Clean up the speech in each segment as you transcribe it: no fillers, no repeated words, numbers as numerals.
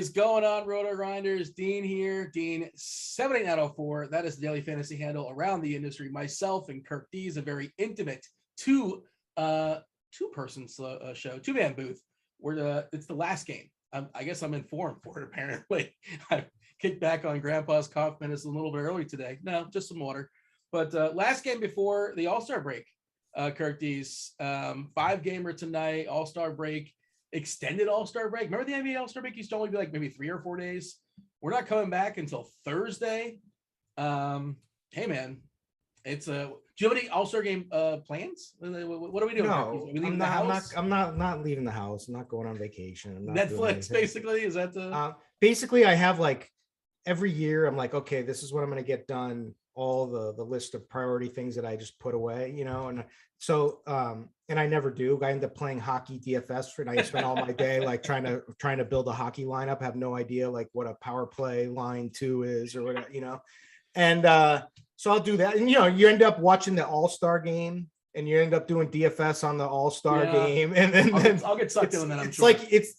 is going on, Rotogrinders? Dean here, Dean 78904. That is the daily fantasy handle around the industry. Myself and Kirk D is a very intimate two-person show, two-man booth. It's the last game. I guess I'm in form for it, apparently. I kicked back on Grandpa's cough medicine a little bit early today. No, just some water. But last game before the All-Star break, Kirk D's 5-gamer tonight, All-Star break. Extended All-Star break. Remember the NBA All-Star break used to only be like maybe 3 or 4 days. We're not coming back until Thursday. Hey man, it's do you have any All-Star game plans? What are we doing? No, we leaving the house? I'm not leaving the house. I'm not going on vacation. I'm not Netflix, basically. Is that the basically I have like every year I'm like, okay, this is what I'm gonna get done. All the list of priority things that I just put away, and so and I never do. I end up playing hockey DFS and I spend all my day like trying to build a hockey lineup. I have no idea like what a power play line 2 is or what, and so I'll do that. And you end up watching the All-Star game and you end up doing DFS on the All-Star game, and then I'll get sucked in that. I'm it's sure. like it's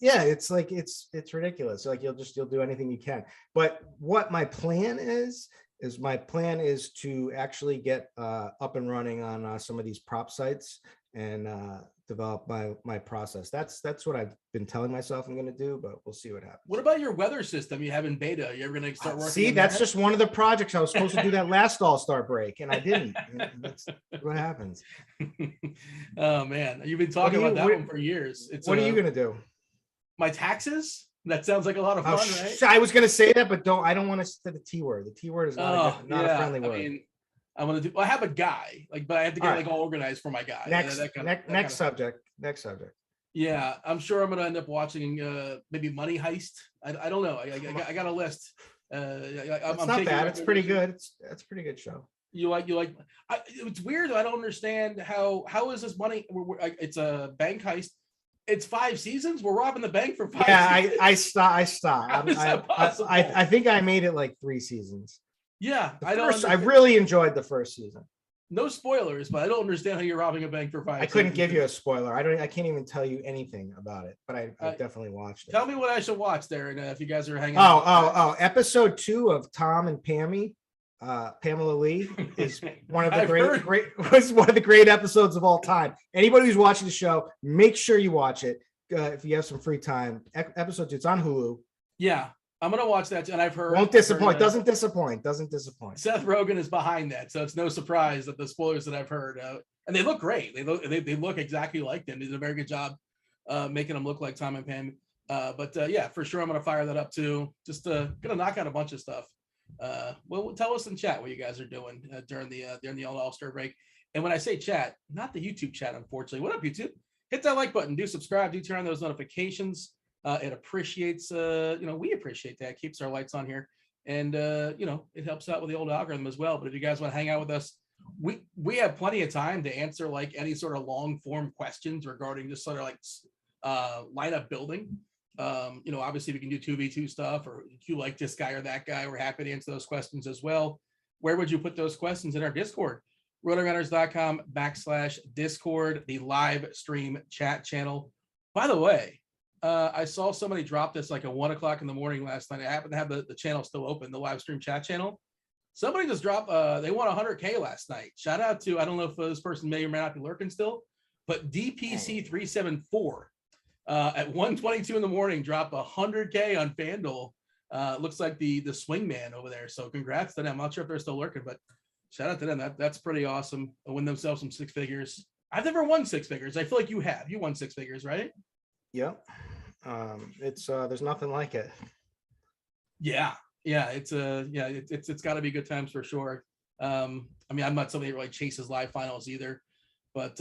ridiculous. Like you'll do anything you can. But what my plan is to actually get up and running on some of these prop sites and develop my process. That's what I've been telling myself I'm going to do, but we'll see what happens. What about your weather system you have in beta? You ever going to start working? See, that's just one of the projects I was supposed to do that last All-Star break, and I didn't. That's what happens. Oh man, you've been talking about that one for years. What are you going to do? My taxes? That sounds like a lot of fun, right? I was going to say that, but I don't want to say the T word. The T word is not a friendly word. I mean, I have a guy, but I have to get all organized for my guy. Next subject. Yeah, I'm sure I'm going to end up watching maybe Money Heist. I don't know. I got a list. It's not bad. It's pretty good. It's a pretty good show. You like? It's weird. I don't understand how is this money? It's a bank heist. It's 5 seasons. We're robbing the bank for 5 seasons. Yeah, I stopped. I think I made it like 3 seasons. Yeah, I really enjoyed the first season. No spoilers, but I don't understand how you're robbing a bank for 5 seasons. I couldn't give you a spoiler. I can't even tell you anything about it, but I definitely watched it. Tell me what I should watch there, and if you guys are hanging out. Episode 2 of Tom and Pammy. Pamela Lee is one of the great episodes of all time. Anybody who's watching the show, make sure you watch it if you have some free time. Episode 2, it's on Hulu. Yeah, I'm gonna watch that, and I've heard won't disappoint. Doesn't disappoint. Seth Rogen is behind that, so it's no surprise that the spoilers that I've heard, and they look great. They look exactly like them. They did a very good job making them look like Tom and Pam. But yeah, for sure, I'm gonna fire that up too. Just gonna knock out a bunch of stuff. Well, tell us in chat what you guys are doing during the All-Star break. And when I say chat, not the YouTube chat, unfortunately. What up, YouTube? Hit that like button, do subscribe, do turn on those notifications. It appreciates, we appreciate that. It keeps our lights on here, and it helps out with the old algorithm as well. But if you guys want to hang out with us, we have plenty of time to answer like any sort of long form questions regarding just sort of like lineup building. Obviously we can do 2v2 stuff, or if you like this guy or that guy, we're happy to answer those questions as well. Where would you put those questions? In our Discord, rotogrinders.com/Discord, the live stream chat channel. By the way, I saw somebody drop this like at 1 o'clock in the morning last night. I happened to have the channel still open, the live stream chat channel. Somebody just dropped, they won 100K last night. Shout out to, I don't know if this person may or may not be lurking still, but DPC374. At 1:22 in the morning, dropped 100K on FanDuel. Looks like the swing man over there. So congrats to them. I'm not sure if they're still lurking, but shout out to them. That's pretty awesome. They win themselves some 6 figures. I've never won 6 figures. I feel like you have. You won 6 figures, right? Yeah. It's there's nothing like it. Yeah. It's got to be good times for sure. I'm not somebody that really chases live finals either, but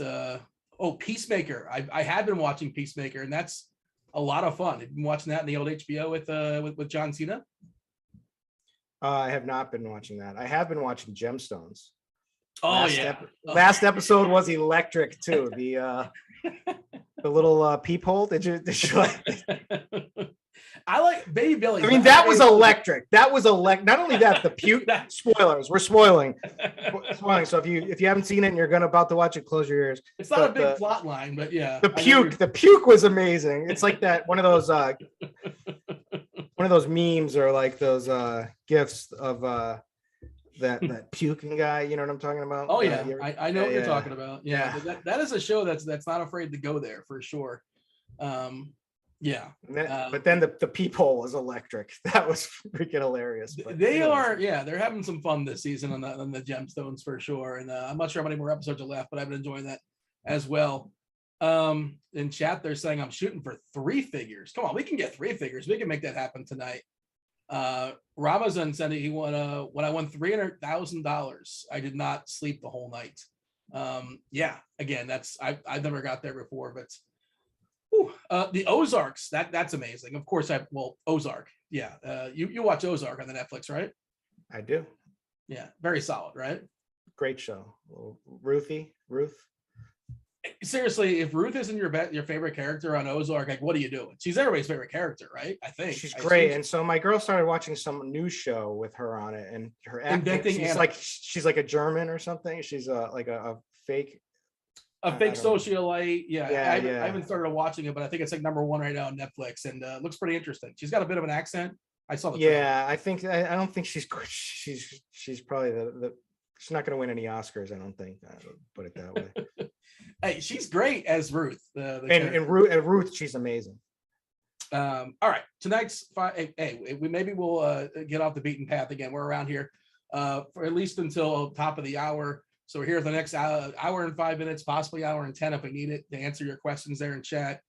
Peacemaker. I have been watching Peacemaker, and that's a lot of fun. I've been watching that in the old HBO with John Cena. I have not been watching that. I have been watching Gemstones. Last episode was electric too. The little peephole. Did you like? I like Baby Billy. I mean, that was electric. That was Not only that, the puke. Spoilers. We're spoiling. So if you haven't seen it and you're about to watch it, close your ears. It's not a big plot line, but yeah. The puke was amazing. It's like that one of those One of those memes or like those gifs of that puking guy. You know what I'm talking about? Oh yeah, I know what you're talking about. Yeah, Yeah. that is a show that's not afraid to go there for sure. Yeah. But then the peephole was electric. That was freaking hilarious. But they are, yeah, they're having some fun this season on the Gemstones for sure. And I'm not sure how many more episodes are left, but I've been enjoying that as well. In chat, they're saying I'm shooting for 3 figures. Come on, we can get 3 figures. We can make that happen tonight. Ramazan said he won when I won $300,000. I did not sleep the whole night. Yeah, again, I've never got there before, but the Ozarks, that's amazing. Of course, Ozark. Yeah, you watch Ozark on the Netflix, right? I do. Yeah, very solid, right? Great show. Ruth. Seriously, if Ruth isn't your favorite character on Ozark, like what are you doing? She's everybody's favorite character, right? I think she's great. And so my girl started watching some news show with her on it, and her acting, she's like a German or something. She's like a fake socialite. Yeah, I haven't yeah. started watching it, but I think it's like #1 right now on Netflix, and looks pretty interesting. She's got a bit of an accent. I saw the trailer. Yeah, I don't think she's probably she's not going to win any Oscars. I don't think. Put it that way. Hey, she's great as Ruth. And Ruth, she's amazing. All right, tonight's we'll get off the beaten path again. We're around here for at least until top of the hour. So we're here for the next hour and 5 minutes, possibly hour and 10 if we need it to answer your questions there in chat.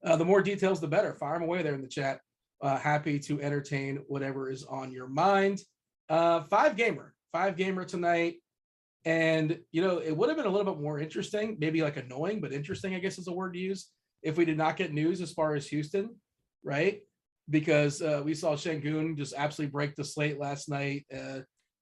The more details, the better. Fire them away there in the chat. Happy to entertain whatever is on your mind. 5-gamer tonight. And, it would have been a little bit more interesting, maybe like annoying, but interesting, I guess is a word to use, if we did not get news as far as Houston, right? Because we saw Şengün just absolutely break the slate last night.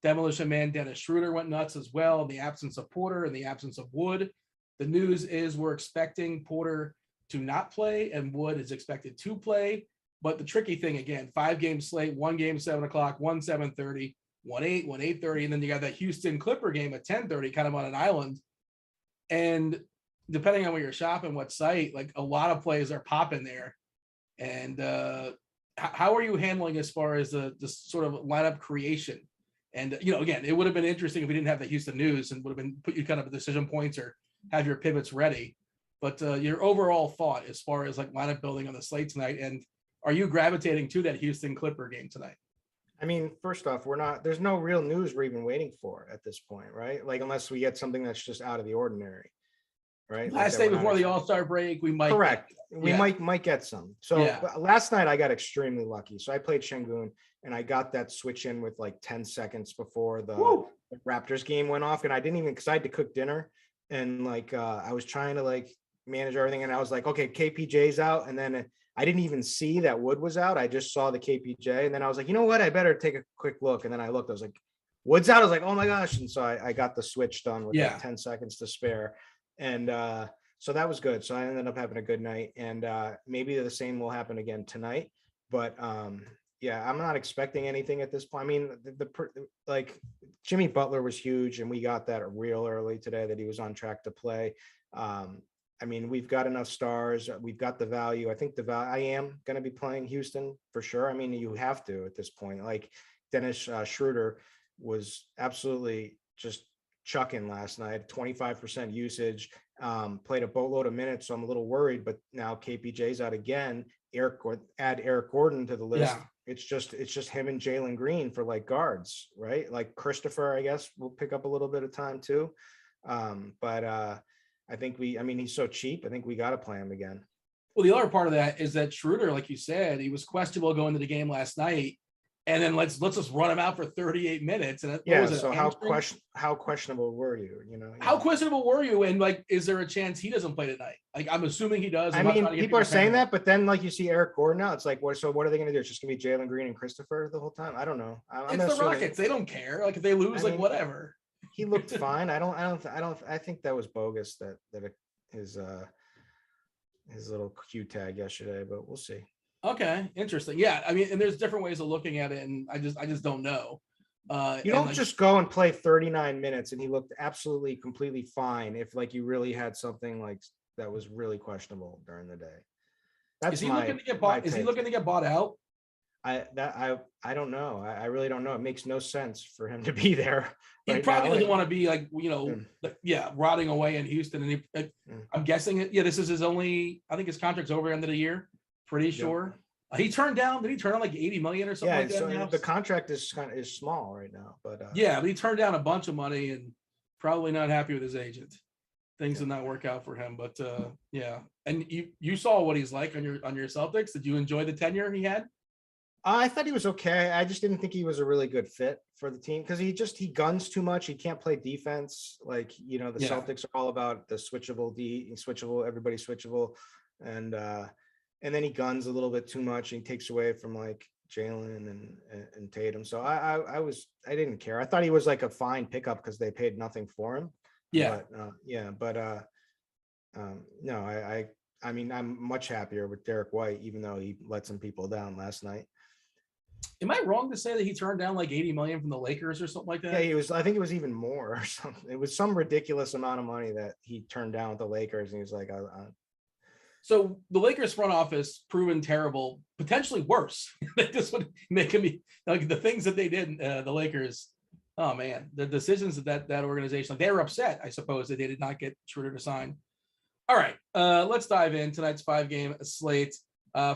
Demolition Man Dennis Schroeder went nuts as well in the absence of Porter, in the absence of Wood. The news is we're expecting Porter to not play and Wood is expected to play. But the tricky thing, again, 5-game slate, 1 game 7 o'clock, 1 7:30, 1 8, 1 8:30, and then you got that Houston Clipper game at 10:30, kind of on an island. And depending on where you're shopping, what site, like a lot of plays are popping there. And how are you handling as far as the sort of lineup creation? And again, it would have been interesting if we didn't have the Houston news and would have been put you kind of a decision points or have your pivots ready. But your overall thought as far as like lineup building on the slate tonight, and are you gravitating to that Houston Clipper game tonight? I mean, first off, there's no real news we're even waiting for at this point, right? Like, unless we get something that's just out of the ordinary, right? Last day before the All-Star break, we might. Correct. We might get some. So last night I got extremely lucky. So I played Şengün and I got that switch in with like 10 seconds before the Raptors game went off. And I didn't even, because I had to cook dinner and like I was trying to like manage everything. And I was like, okay, KPJ's out. And then I didn't even see that Wood was out. I just saw the KPJ. And then I was like, you know what? I better take a quick look. And then I looked, I was like, Wood's out. I was like, oh my gosh. And so I got the switch done with like 10 seconds to spare. And so that was good. So I ended up having a good night. And maybe the same will happen again tonight. But yeah, I'm not expecting anything at this point. I mean, like Jimmy Butler was huge. And we got that real early today that he was on track to play. I mean, we've got enough stars. We've got the value. I think I am going to be playing Houston for sure. I mean, you have to at this point. Like Dennis Schroeder was absolutely just chucking last night, 25% usage, played a boatload of minutes. So I'm a little worried, but now KPJ's out again. Add Eric Gordon to the list. Yeah. It's just him and Jalen Green for like guards, right? Like Christopher, I guess will pick up a little bit of time too. But I think he's so cheap. I think we got to play him again. Well, the other part of that is that Schroeder, like you said, he was questionable going to the game last night. And then let's just run him out for 38 minutes. And so how questionable were you? How questionable were you? And like, is there a chance he doesn't play tonight? Like, I'm assuming he does. I mean, people are saying that, but then like you see Eric Gordon now, it's like, what are they going to do? It's just going to be Jalen Green and Christopher the whole time. I don't know. It's the Rockets. They don't care. Like if they lose, whatever. He looked fine. I think that was bogus that his little Q tag yesterday, but we'll see. Okay, interesting. Yeah, I mean, and there's different ways of looking at it, and I just don't know. You don't just go and play 39 minutes, and he looked absolutely completely fine. If like you really had something like that was really questionable during the day. Is he looking to get bought? Is he looking to get bought out? I don't know. I really don't know. It makes no sense for him to be there He right probably now. doesn't want to be like, rotting away in Houston. And I'm guessing this is his only, I think his contract's over the end of the year. Pretty sure. Did he turn down like 80 million or something like that? So the contract is small right now, but but he turned down a bunch of money and probably not happy with his agent. Things did not work out for him, but And you saw what he's like on your Celtics. Did you enjoy the tenure he had? I thought he was okay. I just didn't think he was a really good fit for the team because he guns too much. He can't play defense. Like, the Celtics are all about the switchable, everybody switchable. And then he guns a little bit too much and he takes away from like Jalen and Tatum. So I didn't care. I thought he was like a fine pickup because they paid nothing for him. No, I mean, I'm much happier with Derek White, even though he let some people down last night. Am I wrong to say that he turned down like 80 million from the Lakers or something like that? Yeah, I think it was even more or something. It was some ridiculous amount of money that he turned down with the Lakers. And he was like, So the Lakers front office proven terrible, potentially worse. This would make me like the things that they did. The Lakers, oh man, the decisions that organization, like, they were upset, I suppose, that they did not get Schroeder to sign. All right, let's dive in tonight's 5-game slate.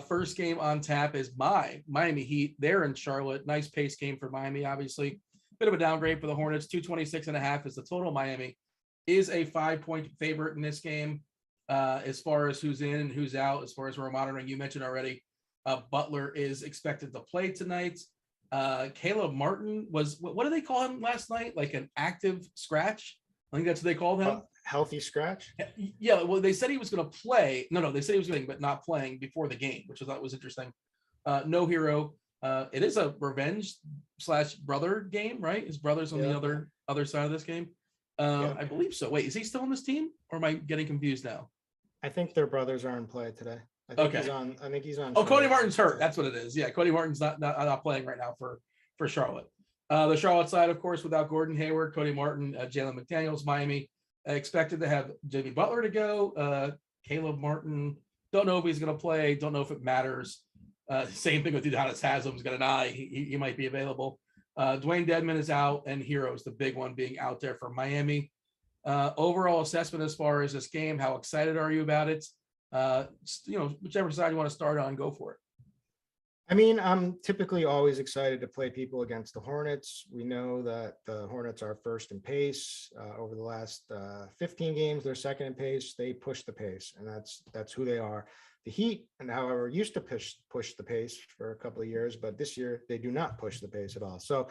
First game on tap is my Miami Heat. They're in Charlotte. Nice pace game for Miami, obviously. Bit of a downgrade for the Hornets. 226.5 is the total. Miami is a 5-point favorite in this game. As far as who's in and who's out, as far as we're monitoring, you mentioned already, Butler is expected to play tonight. Caleb Martin was, what did they call him last night? Like an active scratch? I think that's what they called him. Healthy scratch? Yeah, well, they said he was going to play. No, they said he was going, but not playing before the game, which I thought was interesting. No hero. It is a revenge/brother game, right? His brother's on the other side of this game. I believe so. Wait, is he still in this team, or am I getting confused now? I think their brothers are in play today. I think he's on. Oh, Cody Martin's hurt. That's what it is. Yeah, Cody Martin's not playing right now for Charlotte. The Charlotte side, of course, without Gordon Hayward, Cody Martin, Jalen McDaniels, Miami expected to have Jimmy Butler to go. Caleb Martin, don't know if he's going to play. Don't know if it matters. Same thing with Udonis Haslam's got an eye. He might be available. Dwayne Dedmon is out, and Hero's the big one being out there for Miami. Overall assessment as far as this game, how excited are you about it? Whichever side you want to start on, go for it. I mean, I'm typically always excited to play people against the Hornets. We know that the Hornets are first in pace. Over the last 15 games, they're second in pace. They push the pace, and that's who they are. The Heat, and however, used to push the pace for a couple of years, but this year they do not push the pace at all. So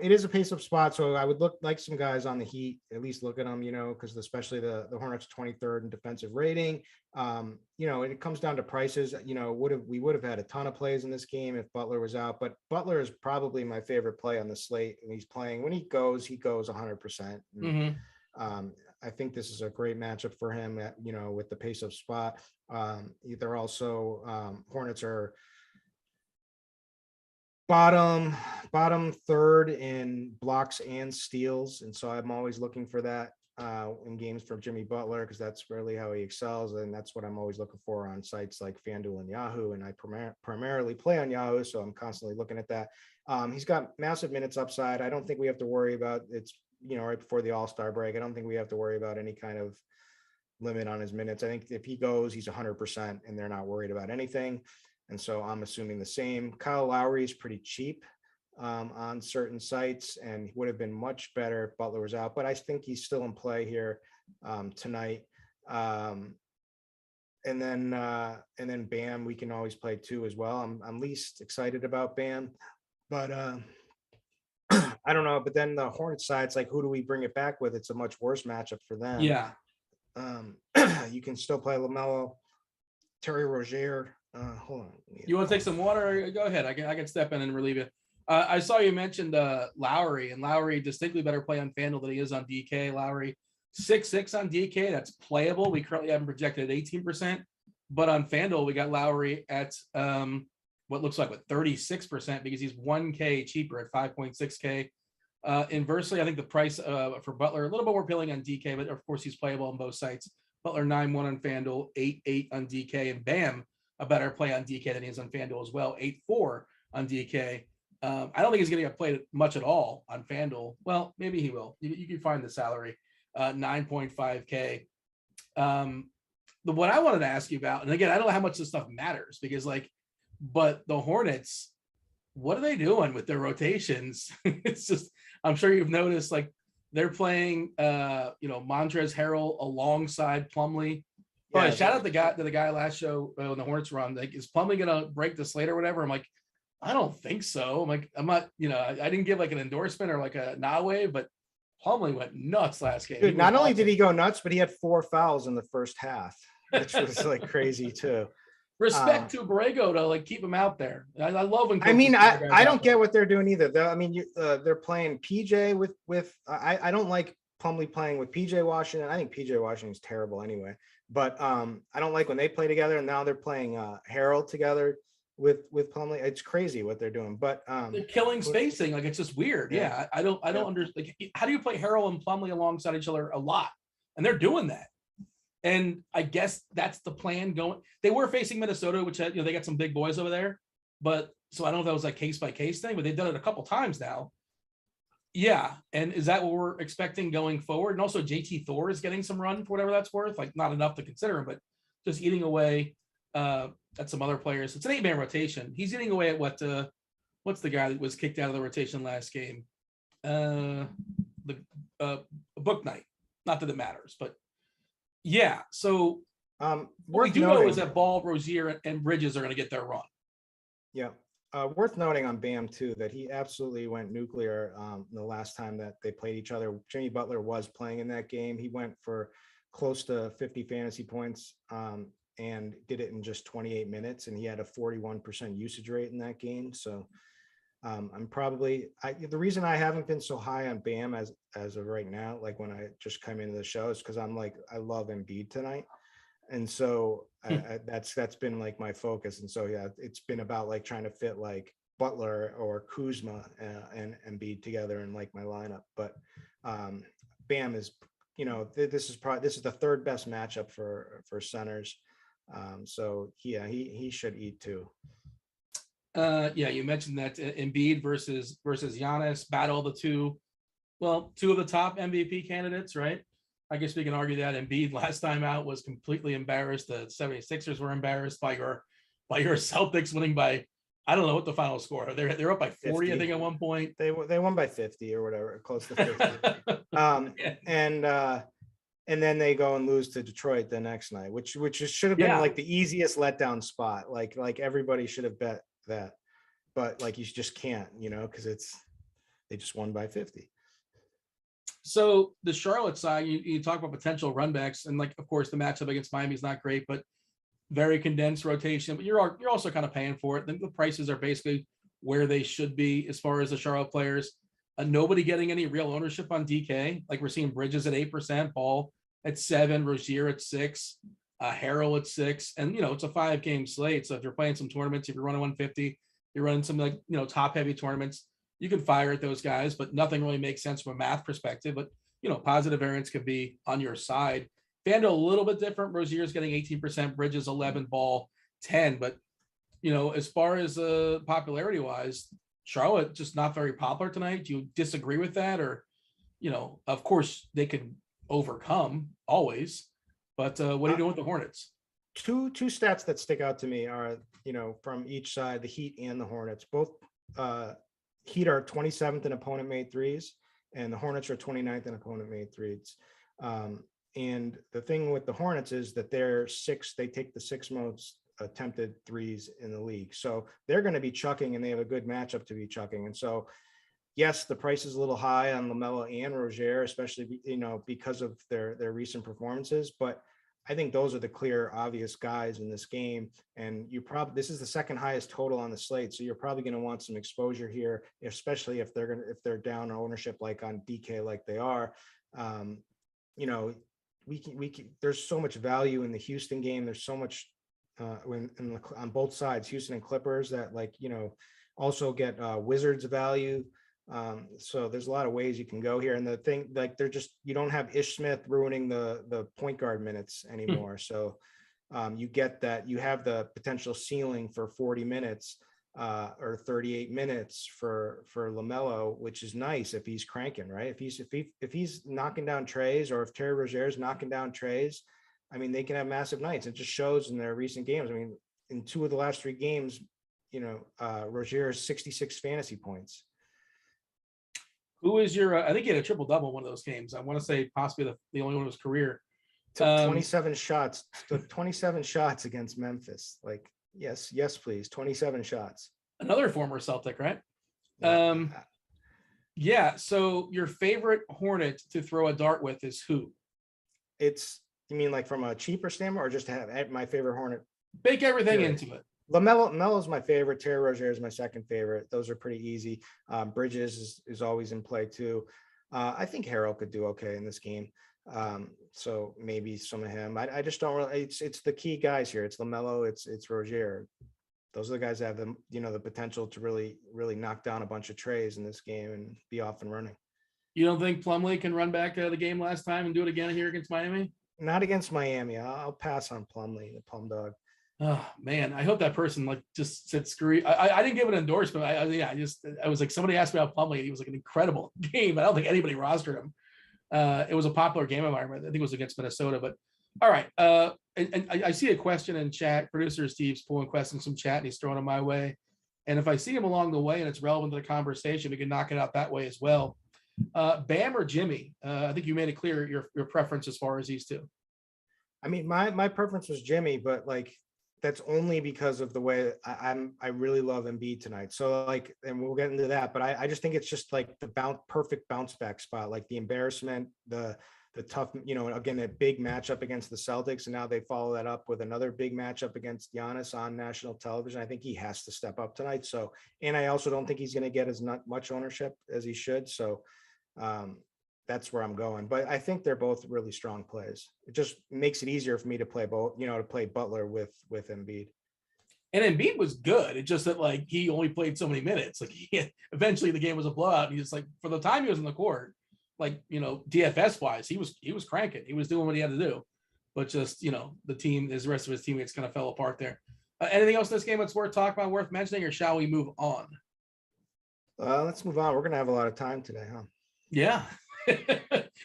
it is a pace-up spot. So I would look like some guys on the Heat, at least look at them, because especially the Hornets 23rd in defensive rating. It comes down to prices. We would have had a ton of plays in this game if Butler was out, but Butler is probably my favorite play on the slate, and he's playing. When he goes 100%. I think this is a great matchup for him with the pace-up spot. They're also Hornets are bottom third in blocks and steals, and so I'm always looking for that in games from Jimmy Butler, because that's really how he excels, and that's what I'm always looking for on sites like FanDuel and Yahoo, and I primarily play on Yahoo, so I'm constantly looking at that. He's got massive minutes upside. I don't think we have to worry about it's right before the All-Star break. I don't think we have to worry about any kind of limit on his minutes. I think if he goes, he's 100%, and they're not worried about anything. And so I'm assuming the same. Kyle Lowry is pretty cheap on certain sites, and would have been much better if Butler was out, but I think he's still in play here tonight. And then Bam, we can always play too as well. I'm least excited about Bam, but I don't know. But then the Hornets side, it's like, who do we bring it back with? It's a much worse matchup for them. Yeah. You can still play LaMelo, Terry Rozier. Hold on. You want to take some water? Go ahead. I can step in and relieve you. I saw you mentioned Lowry, and Lowry distinctly better play on FanDuel than he is on DK. Lowry 6'6" on DK. That's playable. We currently have him projected at 18%, but on FanDuel we got Lowry at what looks like 36%, because he's 1K cheaper at 5.6K. Inversely, I think the price for Butler a little bit more appealing on DK, but of course he's playable on both sites. Butler 9-1 on FanDuel, 8-8 on DK, and Bam, a better play on DK than he is on FanDuel as well, 8-4 on DK. I don't think he's going to get played much at all on FanDuel. Well, maybe he will. You can find the salary, 9.5K. What I wanted to ask you about, and again, I don't know how much this stuff matters because but the Hornets, what are they doing with their rotations? It's just, I'm sure you've noticed, they're playing, Montrezl Harrell alongside Plumlee. Yeah, shout out to the guy last show when the Hornets were on. Is Plumlee gonna break the slate or whatever? I'm like, I don't think so. I'm not, I didn't give an endorsement or a nah wave, but Plumlee went nuts last game. Dude, not only did he go nuts, but he had 4 fouls in the first half, which was crazy too. Respect to Borrego to keep him out there. I love when. I don't get what they're doing either. They're playing PJ with. I don't like Plumlee playing with PJ Washington. I think PJ Washington is terrible anyway. But I don't like when they play together, and now they're playing Harold together with Plumlee. It's crazy what they're doing. But they're killing spacing. It's just weird. Yeah, I don't understand. How do you play Harold and Plumlee alongside each other a lot? And they're doing that. And I guess that's the plan going. They were facing Minnesota, which they got some big boys over there. But so I don't know if that was case by case thing, but they've done it a couple times now. Yeah. And is that what we're expecting going forward? And also JT Thor is getting some run for whatever that's worth. Not enough to consider him, but just eating away at some other players. It's an 8-man rotation. He's eating away at what's the guy that was kicked out of the rotation last game? Book Night. Not that it matters, but yeah. So what we do know is that Ball, Rozier, and Bridges are going to get their run. Yeah. Worth noting on Bam too that he absolutely went nuclear the last time that they played each other. Jimmy Butler was playing in that game. He went for close to 50 fantasy points and did it in just 28 minutes, and he had a 41% usage rate in that game. So the reason I haven't been so high on Bam as of right now, when I just come into the show, is because I love Embiid tonight. And so that's been my focus. And so, yeah, it's been about trying to fit Butler or Kuzma and Embiid together in my lineup. But Bam is, this is the third best matchup for centers. So yeah, he should eat too. Yeah, you mentioned that Embiid versus Giannis, battle the two of the top MVP candidates, right? I guess we can argue that Embiid last time out was completely embarrassed. The 76ers were embarrassed by your Celtics winning by, I don't know what the final score. They're up by 40, 50. I think at one point. They won by 50 or whatever, close to 50. And then they go and lose to Detroit the next night, which should have been the easiest letdown spot. Like everybody should have bet that, but you just can't, because they just won by 50. So the Charlotte side, you talk about potential runbacks, and of course the matchup against Miami is not great, but very condensed rotation. But you're also kind of paying for it. The prices are basically where they should be as far as the Charlotte players. Nobody getting any real ownership on DK. We're seeing Bridges at 8%, Ball at 7%, Rozier at 6%, Harrell at 6%, and it's a 5-game slate. So if you're playing some tournaments, if you're running 150, you're running some top heavy tournaments, you can fire at those guys, but nothing really makes sense from a math perspective. But positive variance could be on your side. FanDuel a little bit different. Rozier's getting 18%, Bridges 11%, Ball 10%. But as far as popularity wise, Charlotte just not very popular tonight. Do you disagree with that? Or of course they could overcome always, but what are you doing with the Hornets? Two stats that stick out to me are from each side, the Heat and the Hornets. Both Heat are 27th in opponent made threes, and the Hornets are 29th in opponent made threes. And the thing with the Hornets is that they take the 6 most attempted threes in the league. So they're going to be chucking, and they have a good matchup to be chucking. And so, yes, the price is a little high on LaMelo and Rozier, especially, because of their recent performances. But I think those are the clear, obvious guys in this game. And this is the second highest total on the slate. So you're probably going to want some exposure here, especially if they're down on DK like they are. There's so much value in the Houston game. There's so much on both sides, Houston and Clippers, that also get Wizards value. So there's a lot of ways you can go here. And the thing, you don't have Ish Smith ruining the point guard minutes anymore. So you get that, you have the potential ceiling for 40 minutes or 38 minutes for LaMelo, which is nice if he's cranking, right? If he's knocking down treys, or if Terry Rozier's knocking down treys, I mean, they can have massive nights. It just shows in their recent games. I mean, in 2 of the last 3 games, Rozier has 66 fantasy points. Who is your? I think he had a triple double one of those games. I want to say possibly the only one of his career. Took 27 shots. Took 27 shots against Memphis. Like, yes, please. 27 shots. Another former Celtic, right? Yeah. Yeah. So your favorite Hornet to throw a dart with is who? You mean like from a cheaper standpoint, or just to have my favorite Hornet? Bake everything into it. LaMelo is my favorite. Terry Rozier is my second favorite. Those are pretty easy. Bridges is always in play too. I think Harrell could do okay in this game. So maybe some of him. I just don't really. It's the key guys here. It's LaMelo. It's Rozier. Those are the guys that have the potential to really knock down a bunch of treys in this game and be off and running. You don't think Plumlee can run back the game last time and do it again here against Miami? Not against Miami. I'll pass on Plumlee, the Plum Dog. Oh man, I hope that person just said screw. I didn't give an endorsement. I was like, somebody asked me about Plumlee. He was like an incredible game. I don't think anybody rostered him. It was a popular game environment. I think it was against Minnesota. But all right. And I see a question in chat. Producer Steve's pulling questions from chat and he's throwing them my way. And if I see him along the way and it's relevant to the conversation, we can knock it out that way as well. Bam or Jimmy? I think you made it clear your preference as far as these two. I mean, my preference was Jimmy, but like that's only because of the way I really love Embiid tonight. So like, and we'll get into that, but I just think it's just like the perfect bounce back spot, like the embarrassment, the tough, again, a big matchup against the Celtics. And now they follow that up with another big matchup against Giannis on national television. I think he has to step up tonight. So, and I also don't think he's going to get as much ownership as he should. So that's where I'm going, but I think they're both really strong plays. It just makes it easier for me to play both, to play Butler with Embiid. And Embiid was good. It's just that like he only played so many minutes. Like eventually the game was a blowout. And he just like for the time he was in the court, like DFS wise, he was cranking. He was doing what he had to do, but just the team, the rest of his teammates kind of fell apart there. Anything else in this game that's worth talking about, worth mentioning, or shall we move on? Let's move on. We're gonna have a lot of time today, huh? Yeah.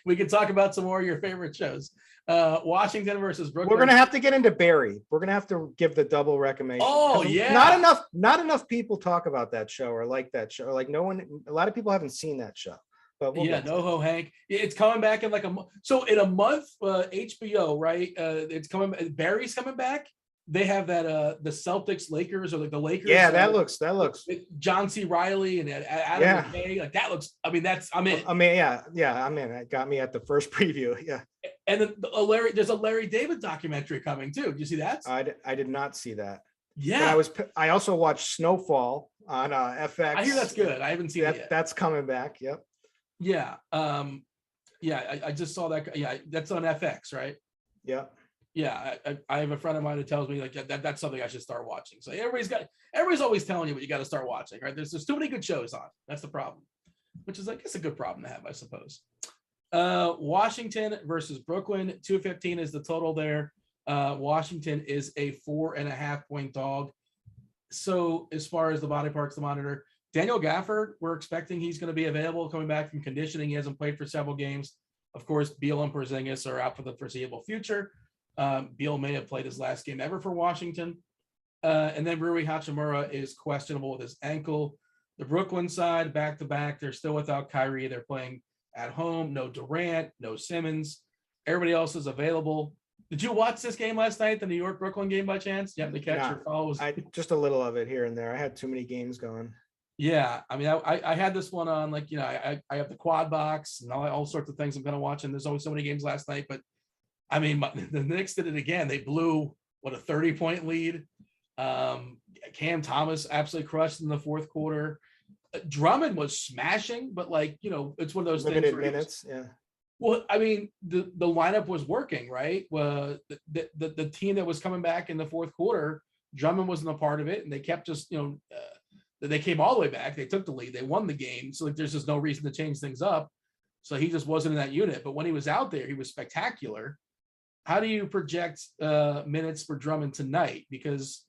We can talk about some more of your favorite shows. Washington versus Brooklyn. We're gonna have to get into Barry. We're gonna have to give the double recommendation. Oh yeah. Not enough people talk about that show or like that show. Like a lot of people haven't seen that show. But NoHo Hank. It's coming back in like so in a month. HBO, right? It's coming. Barry's coming back. They have that the Celtics Lakers or like the Lakers. Yeah, that looks John C. Riley and Adam McKay. Like that looks. I mean, I'm in. I mean, yeah, I'm in. It got me at the first preview. Yeah. And then there's a Larry David documentary coming too. Did you see that? I did not see that. Yeah. But I also watched Snowfall on FX. I hear that's good. I haven't seen that yet. That's coming back. Yep. Yeah. I just saw that. Yeah, that's on FX, right? Yeah. Yeah, I have a friend of mine who tells me like that's something I should start watching. So everybody's always telling you what you got to start watching, right? There's too many good shows on. That's the problem, which is I guess a good problem to have, I suppose. Washington versus Brooklyn, 215 is the total there. Washington is a 4.5 point dog. So as far as the body parts to monitor, Daniel Gafford, we're expecting he's going to be available coming back from conditioning. He hasn't played for several games. Of course, Beal and Porzingis are out for the foreseeable future. Beal may have played his last game ever for Washington. And then Rui Hachimura is questionable with his ankle. The Brooklyn side, back-to-back, they're still without Kyrie. They're playing at home. No Durant, no Simmons. Everybody else is available. Did you watch this game last night, the New York-Brooklyn game by chance? You happen to catch your follows? Just a little of it here and there. I had too many games going. Yeah, I mean, I had this one on, like, I have the quad box and all sorts of things I'm going to watch, and there's always so many games last night, but I mean, the Knicks did it again. They blew, a 30-point lead. Cam Thomas absolutely crushed in the fourth quarter. Drummond was smashing, but it's one of those limited things. Minutes, yeah. Well, I mean, the lineup was working, right? The team that was coming back in the fourth quarter, Drummond wasn't a part of it, and they kept just, they came all the way back. They took the lead. They won the game. So there's just no reason to change things up. So he just wasn't in that unit. But when he was out there, he was spectacular. How do you project minutes for Drummond tonight? Because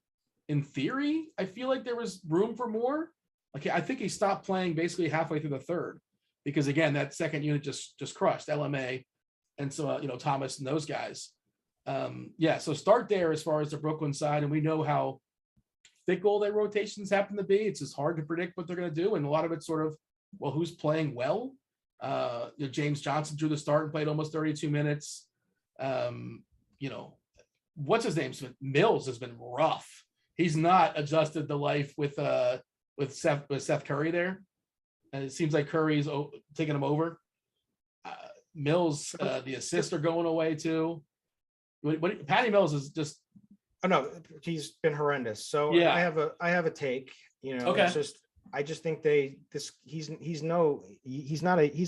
in theory, I feel like there was room for more. Like I think he stopped playing basically halfway through the third because again, that second unit just crushed LMA and so Thomas and those guys. So start there as far as the Brooklyn side, and we know how fickle their rotations happen to be. It's just hard to predict what they're going to do, and a lot of it's sort of, well, who's playing well? James Johnson drew the start and played almost 32 minutes. What's his name? Mills has been rough. He's not adjusted to life with Seth Curry there, and it seems like Curry's taking him over. Mills, the assists are going away too. Patty Mills is just. Oh no, he's been horrendous. So yeah, I have a take. Okay. It's just I just think he's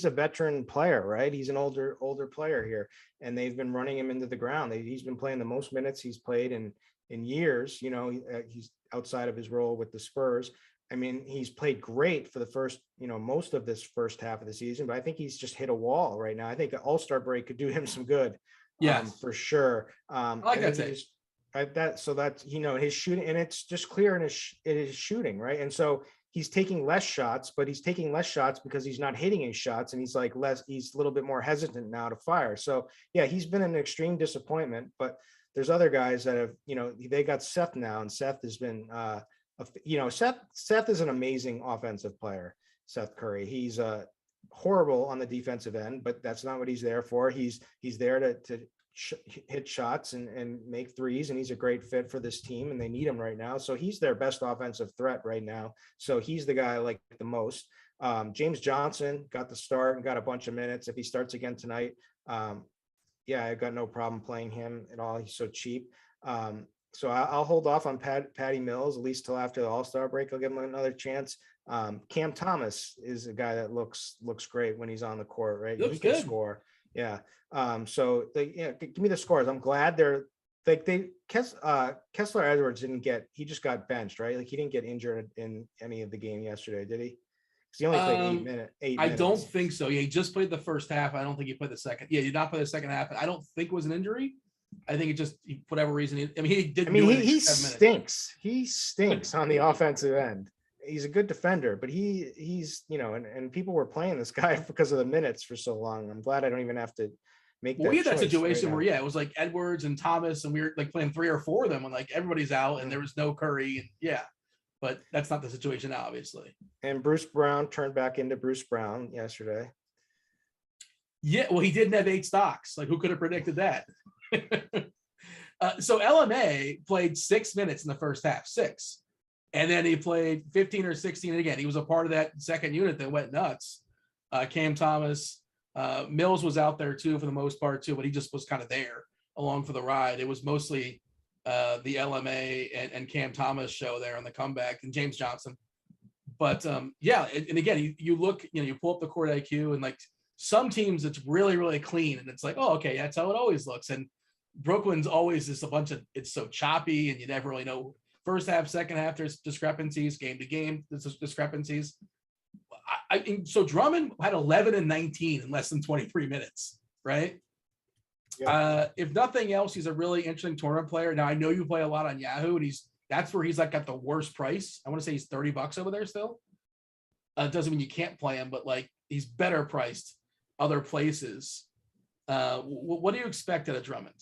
a veteran player, right? He's an older player here, and they've been running him into the ground. He's been playing the most minutes he's played in years. He's outside of his role with the Spurs. I mean, he's played great for the first, most of this first half of the season, but I think he's just hit a wall right now. I think the All-Star break could do him some good. Yes, for sure. I like that take. His shooting, and it's just clear in his shooting, right? And so he's taking less shots, but he's taking less shots because he's not hitting his shots, and he's a little bit more hesitant now to fire. So yeah, he's been an extreme disappointment, but there's other guys that have, they got Seth now, and Seth has been Seth is an amazing offensive player. Seth Curry, he's horrible on the defensive end, but that's not what he's there for. He's there to hit shots and make threes, and he's a great fit for this team, and they need him right now. So he's their best offensive threat right now. So he's the guy I like the most. James Johnson got the start and got a bunch of minutes. If he starts again tonight, I've got no problem playing him at all. He's so cheap. So I'll hold off on Patty Mills, at least till after the All-Star break. I'll give him another chance. Cam Thomas is a guy that looks great when he's on the court, right? Looks he can good. Score. Yeah. Give me the scores. I'm glad Kessler Edwards he just got benched, right? Like he didn't get injured in any of the game yesterday, did he? Because he only played 8 minutes. I don't think so. Yeah, he just played the first half. I don't think he played the second. Yeah, he did not play the second half. I don't think it was an injury. I think it just, for whatever reason, he stinks. He stinks on the offensive end. He's a good defender, but he's and people were playing this guy because of the minutes for so long. I'm glad I don't even have to make that. We had that situation where it was like Edwards and Thomas, and we were like playing 3 or 4 of them when like everybody's out and there was no Curry. And but that's not the situation now, obviously. And Bruce Brown turned back into Bruce Brown yesterday. Yeah, well, he didn't have 8 stocks. Like, who could have predicted that? So LMA played 6 minutes in the first half, 6. And then he played 15 or 16. And again, he was a part of that second unit that went nuts. Cam Thomas, Mills was out there too for the most part too, but he just was kind of there along for the ride. It was mostly the LMA and Cam Thomas show there on the comeback, and James Johnson. But and again, you look, you pull up the court IQ, and like some teams it's really, really clean, and it's like, oh, okay, that's how it always looks. And Brooklyn's always just it's so choppy, and you never really know. First half, second half, there's discrepancies, game to game, there's discrepancies. So Drummond had 11 and 19 in less than 23 minutes, right? Yeah. If nothing else, he's a really interesting tournament player. Now I know you play a lot on Yahoo, and that's where he's like got the worst price. I want to say he's $30 over there still. Doesn't mean you can't play him, but like he's better priced other places. What do you expect out of Drummond?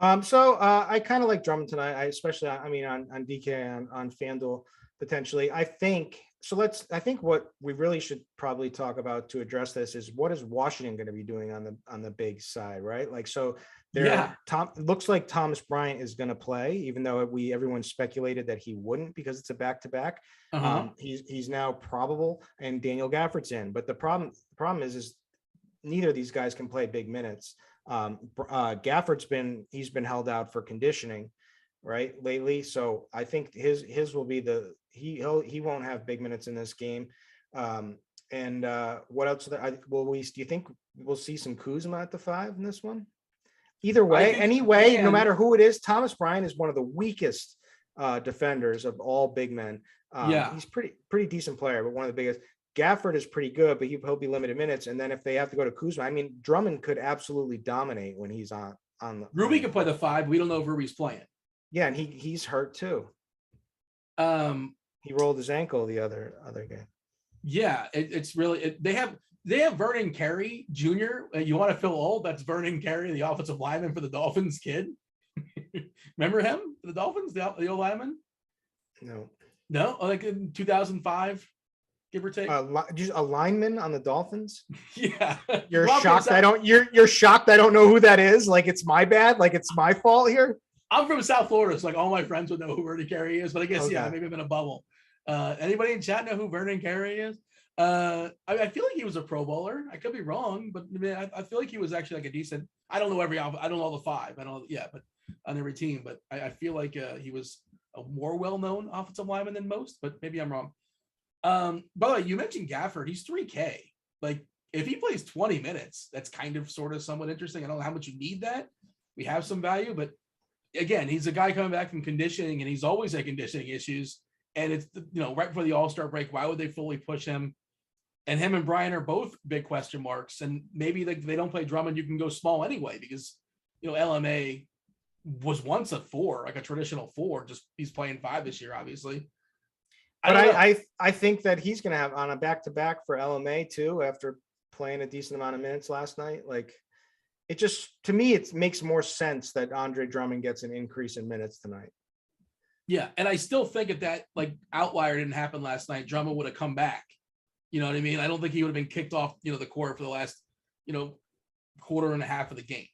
I kind of like Drummond tonight. I on DK on FanDuel potentially. I think what we really should probably talk about to address this is what is Washington going to be doing on the big side, right? Like, so looks like Thomas Bryant is going to play, even though everyone speculated that he wouldn't because it's a back-to-back. He's now probable, and Daniel Gafford's in. But the problem is neither of these guys can play big minutes. Gafford's been held out for conditioning, right, lately. So I think his will be he won't have big minutes in this game. What else? Do you think we'll see some Kuzma at the 5 in this one? Either way, no matter who it is, Thomas Bryant is one of the weakest defenders of all big men. He's pretty decent player, but one of the biggest. Gafford is pretty good, but he'll be limited minutes. And then if they have to go to Kuzma, I mean, Drummond could absolutely dominate when he's on the. Ruby can play the 5. We don't know if Ruby's playing. Yeah, and he's hurt too. Um, He rolled his ankle the other game. yeah, it's really they have Vernon Carey Jr. You want to feel old? That's Vernon Carey, the offensive lineman for the Dolphins kid. Remember him? The Dolphins, the old lineman? No, like in 2005, give or take. Just a lineman on the Dolphins. Yeah, you're shocked. You're shocked. I don't know who that is. Like it's my bad. Like it's my fault here. I'm from South Florida, so like all my friends would know who Vernon Carey is. But I guess yeah, maybe I'm in a bubble. Anybody in chat know who Vernon Carey is? I feel like he was a Pro Bowler. I could be wrong, but I feel like he was actually like a decent. I don't know I don't know all the five. I don't. Yeah, but on every team. But I feel like he was a more well-known offensive lineman than most. But maybe I'm wrong. By the way, you mentioned Gafford. He's 3K. Like if he plays 20 minutes, that's kind of sort of somewhat interesting. I don't know how much you need that. We have some value, but again, he's a guy coming back from conditioning, and he's always had conditioning issues. And it's right before the All-Star break. Why would they fully push him? And him and Brian are both big question marks. And maybe they don't play Drummond, you can go small anyway, because LMA was once a 4, like a traditional 4. Just he's playing 5 this year, obviously. But I think that he's going to have on a back-to-back for LMA too, after playing a decent amount of minutes last night. Like it just, to me, it makes more sense that Andre Drummond gets an increase in minutes tonight. Yeah. And I still think that like outlier didn't happen last night, Drummond would have come back. You know what I mean? I don't think he would have been kicked off, the court for the last, quarter and a half of the game.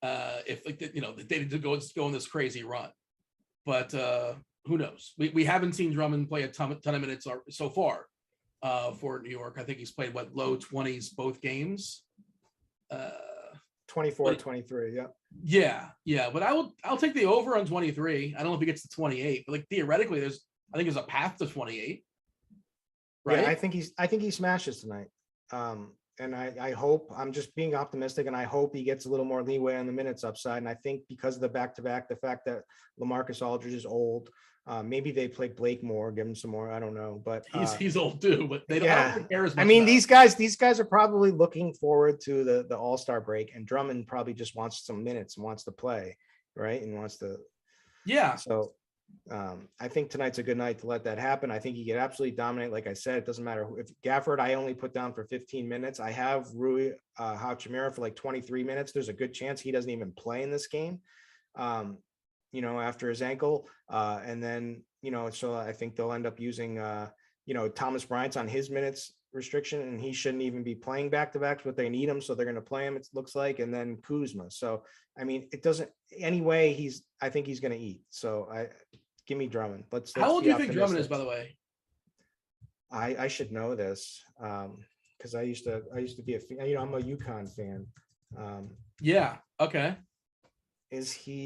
If like, they did go on this crazy run, but who knows? We haven't seen Drummond play a ton of minutes so far for New York. I think he's played low 20s both games. 24, 23. Yeah. Yeah. But I'll take the over on 23. I don't know if he gets to 28, but like theoretically, I think there's a path to 28. Right. Yeah, I think he smashes tonight. And I hope, I'm just being optimistic, and I hope he gets a little more leeway on the minutes upside. And I think because of the back-to-back, the fact that LaMarcus Aldridge is old, maybe they play Blake more, give him some more. I don't know, but he's old too. But they don't, yeah. I don't care as much. I mean, these guys are probably looking forward to the All-Star break, and Drummond probably just wants some minutes and wants to play, right? And wants to. Yeah. So. I think tonight's a good night to let that happen. I think he could absolutely dominate. Like I said, it doesn't matter if Gafford, I only put down for 15 minutes. I have Rui Hachimura for like 23 minutes. There's a good chance he doesn't even play in this game, after his ankle. And then, so I think they'll end up using, Thomas Bryant's on his minutes restriction, and he shouldn't even be playing back-to-backs, but they need him. So they're going to play him, it looks like, and then Kuzma. So, I mean, it doesn't anyway, I think he's going to eat. So give me Drummond. Let's How old do you think Drummond is, by the way? I should know this because I used to be I'm a UConn fan. Yeah. Okay. Is he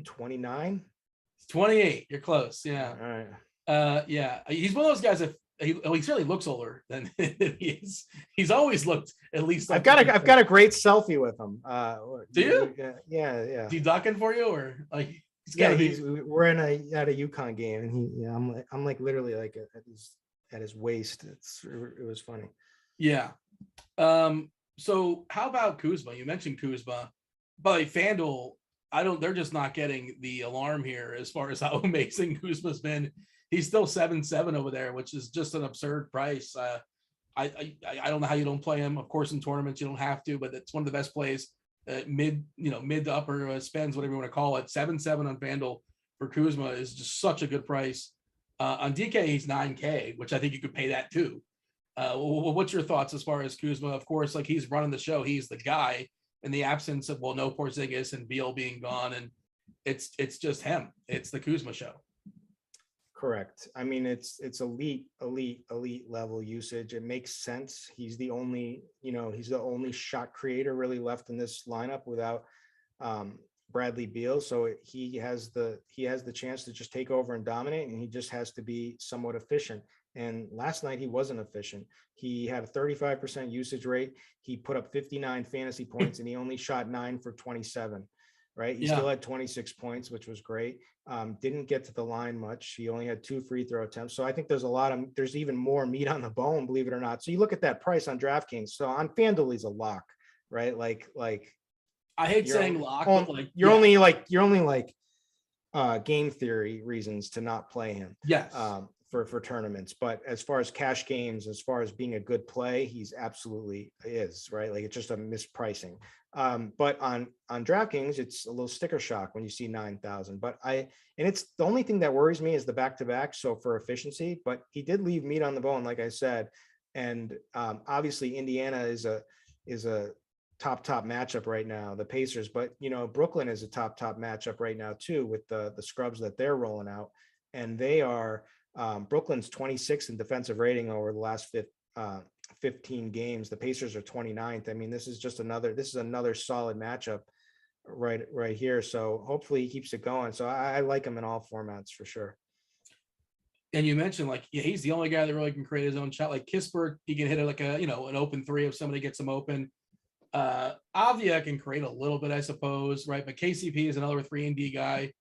29? He's 28. You're close. Yeah. All right. Yeah. He's one of those guys that he certainly looks older than he is. He's always looked at least. I've got a great selfie with him. Do you? Yeah. Is he ducking for you, or like? We're at a UConn game, and I'm like literally like at his waist. It was funny. Yeah. So how about Kuzma? You mentioned Kuzma, but FanDuel, they're just not getting the alarm here as far as how amazing Kuzma's been. He's still 7-7 over there, which is just an absurd price. I don't know how you don't play him. Of course, in tournaments you don't have to, but it's one of the best plays. Mid to upper spends, whatever you want to call it. 7-7 on FanDuel for Kuzma is just such a good price. On DK, he's 9K, which I think you could pay that too. What's your thoughts as far as Kuzma? Of course, like he's running the show. He's the guy in the absence of, no Porzingis and Beal being gone. And it's just him. It's the Kuzma show. Correct. I mean, it's elite level usage. It makes sense. He's the only shot creator really left in this lineup without Bradley Beal. So he has the chance to just take over and dominate, and he just has to be somewhat efficient. And last night he wasn't efficient. He had a 35% usage rate. He put up 59 fantasy points, and he only shot 9 for 27. Right. He still had 26 points, which was great. Didn't get to the line much. He only had 2 free throw attempts. So I think there's even more meat on the bone, believe it or not. So you look at that price on DraftKings. So on FanDuel, he's a lock, right? Like I hate You're saying only, lock, on- but like you're yeah, only like you're only like game theory reasons to not play him yes. For tournaments. But as far as cash games, as far as being a good play, he's absolutely is, right? Like it's just a mispricing. But on DraftKings, it's a little sticker shock when you see 9,000. And it's the only thing that worries me is the back-to-back. So for efficiency, but he did leave meat on the bone, like I said. And obviously Indiana is a top matchup right now, the Pacers, but Brooklyn is a top matchup right now too, with the scrubs that they're rolling out. And they are Brooklyn's 26th in defensive rating over the last 15 games. The Pacers are 29th. I mean, this is another solid matchup right here. So hopefully he keeps it going. So I like him in all formats for sure. And you mentioned like, yeah, he's the only guy that really can create his own shot. Like Kispert, he can hit it like an open three if somebody gets him open. Avdia can create a little bit, I suppose, right? But KCP is another 3-and-D guy,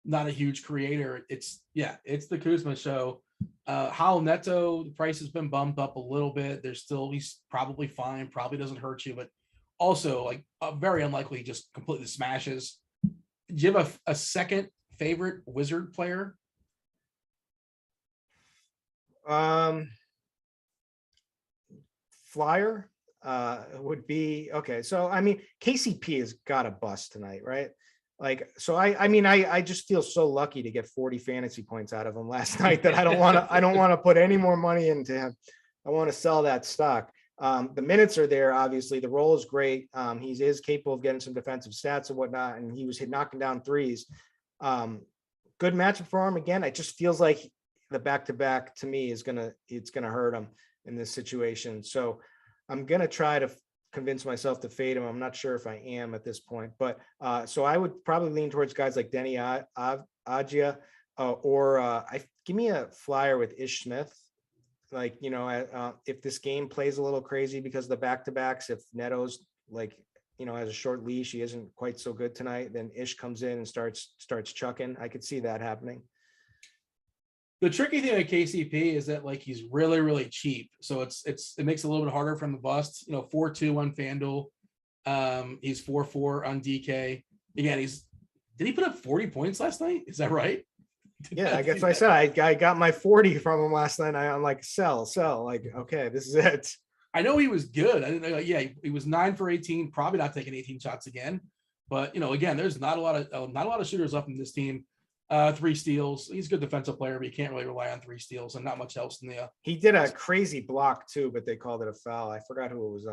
not a huge creator. It's the Kuzma show. Hal Neto, the price has been bumped up a little bit. He's probably fine, probably doesn't hurt you, but also like very unlikely he just completely smashes. Do you have a second favorite Wizard player? Flyer would be okay. So I mean, KCP has got a bust tonight, right? Like, so I just feel so lucky to get 40 fantasy points out of him last night that I don't want to put any more money into him. I want to sell that stock. The minutes are there. Obviously the role is great. He is capable of getting some defensive stats and whatnot. And he was knocking down threes. Good matchup for him. Again, it just feels like the back-to-back to me it's going to hurt him in this situation. So I'm going to try to convince myself to fade him. I'm not sure if I am at this point, but so I would probably lean towards guys like Denny Adjia, or give me a flyer with Ish Smith. Like, if this game plays a little crazy because of the back-to-backs, if Neto's like, has a short leash, he isn't quite so good tonight, then Ish comes in and starts chucking. I could see that happening. The tricky thing with KCP is that like he's really, really cheap. So it makes it a little bit harder from the bust. 4.2 on FanDuel. He's 4.4 on DK. Again, did he put up 40 points last night? Is that right? Yeah, I guess I said I got my 40 from him last night. I'm like, sell. Like, okay, this is it. I know he was good. I didn't know. Yeah, he was 9 for 18. Probably not taking 18 shots again. But again, there's not a lot of shooters up in this team. 3 steals. He's a good defensive player, but you can't really rely on 3 steals and not much else in the. He did a crazy block too, but they called it a foul. I forgot who it was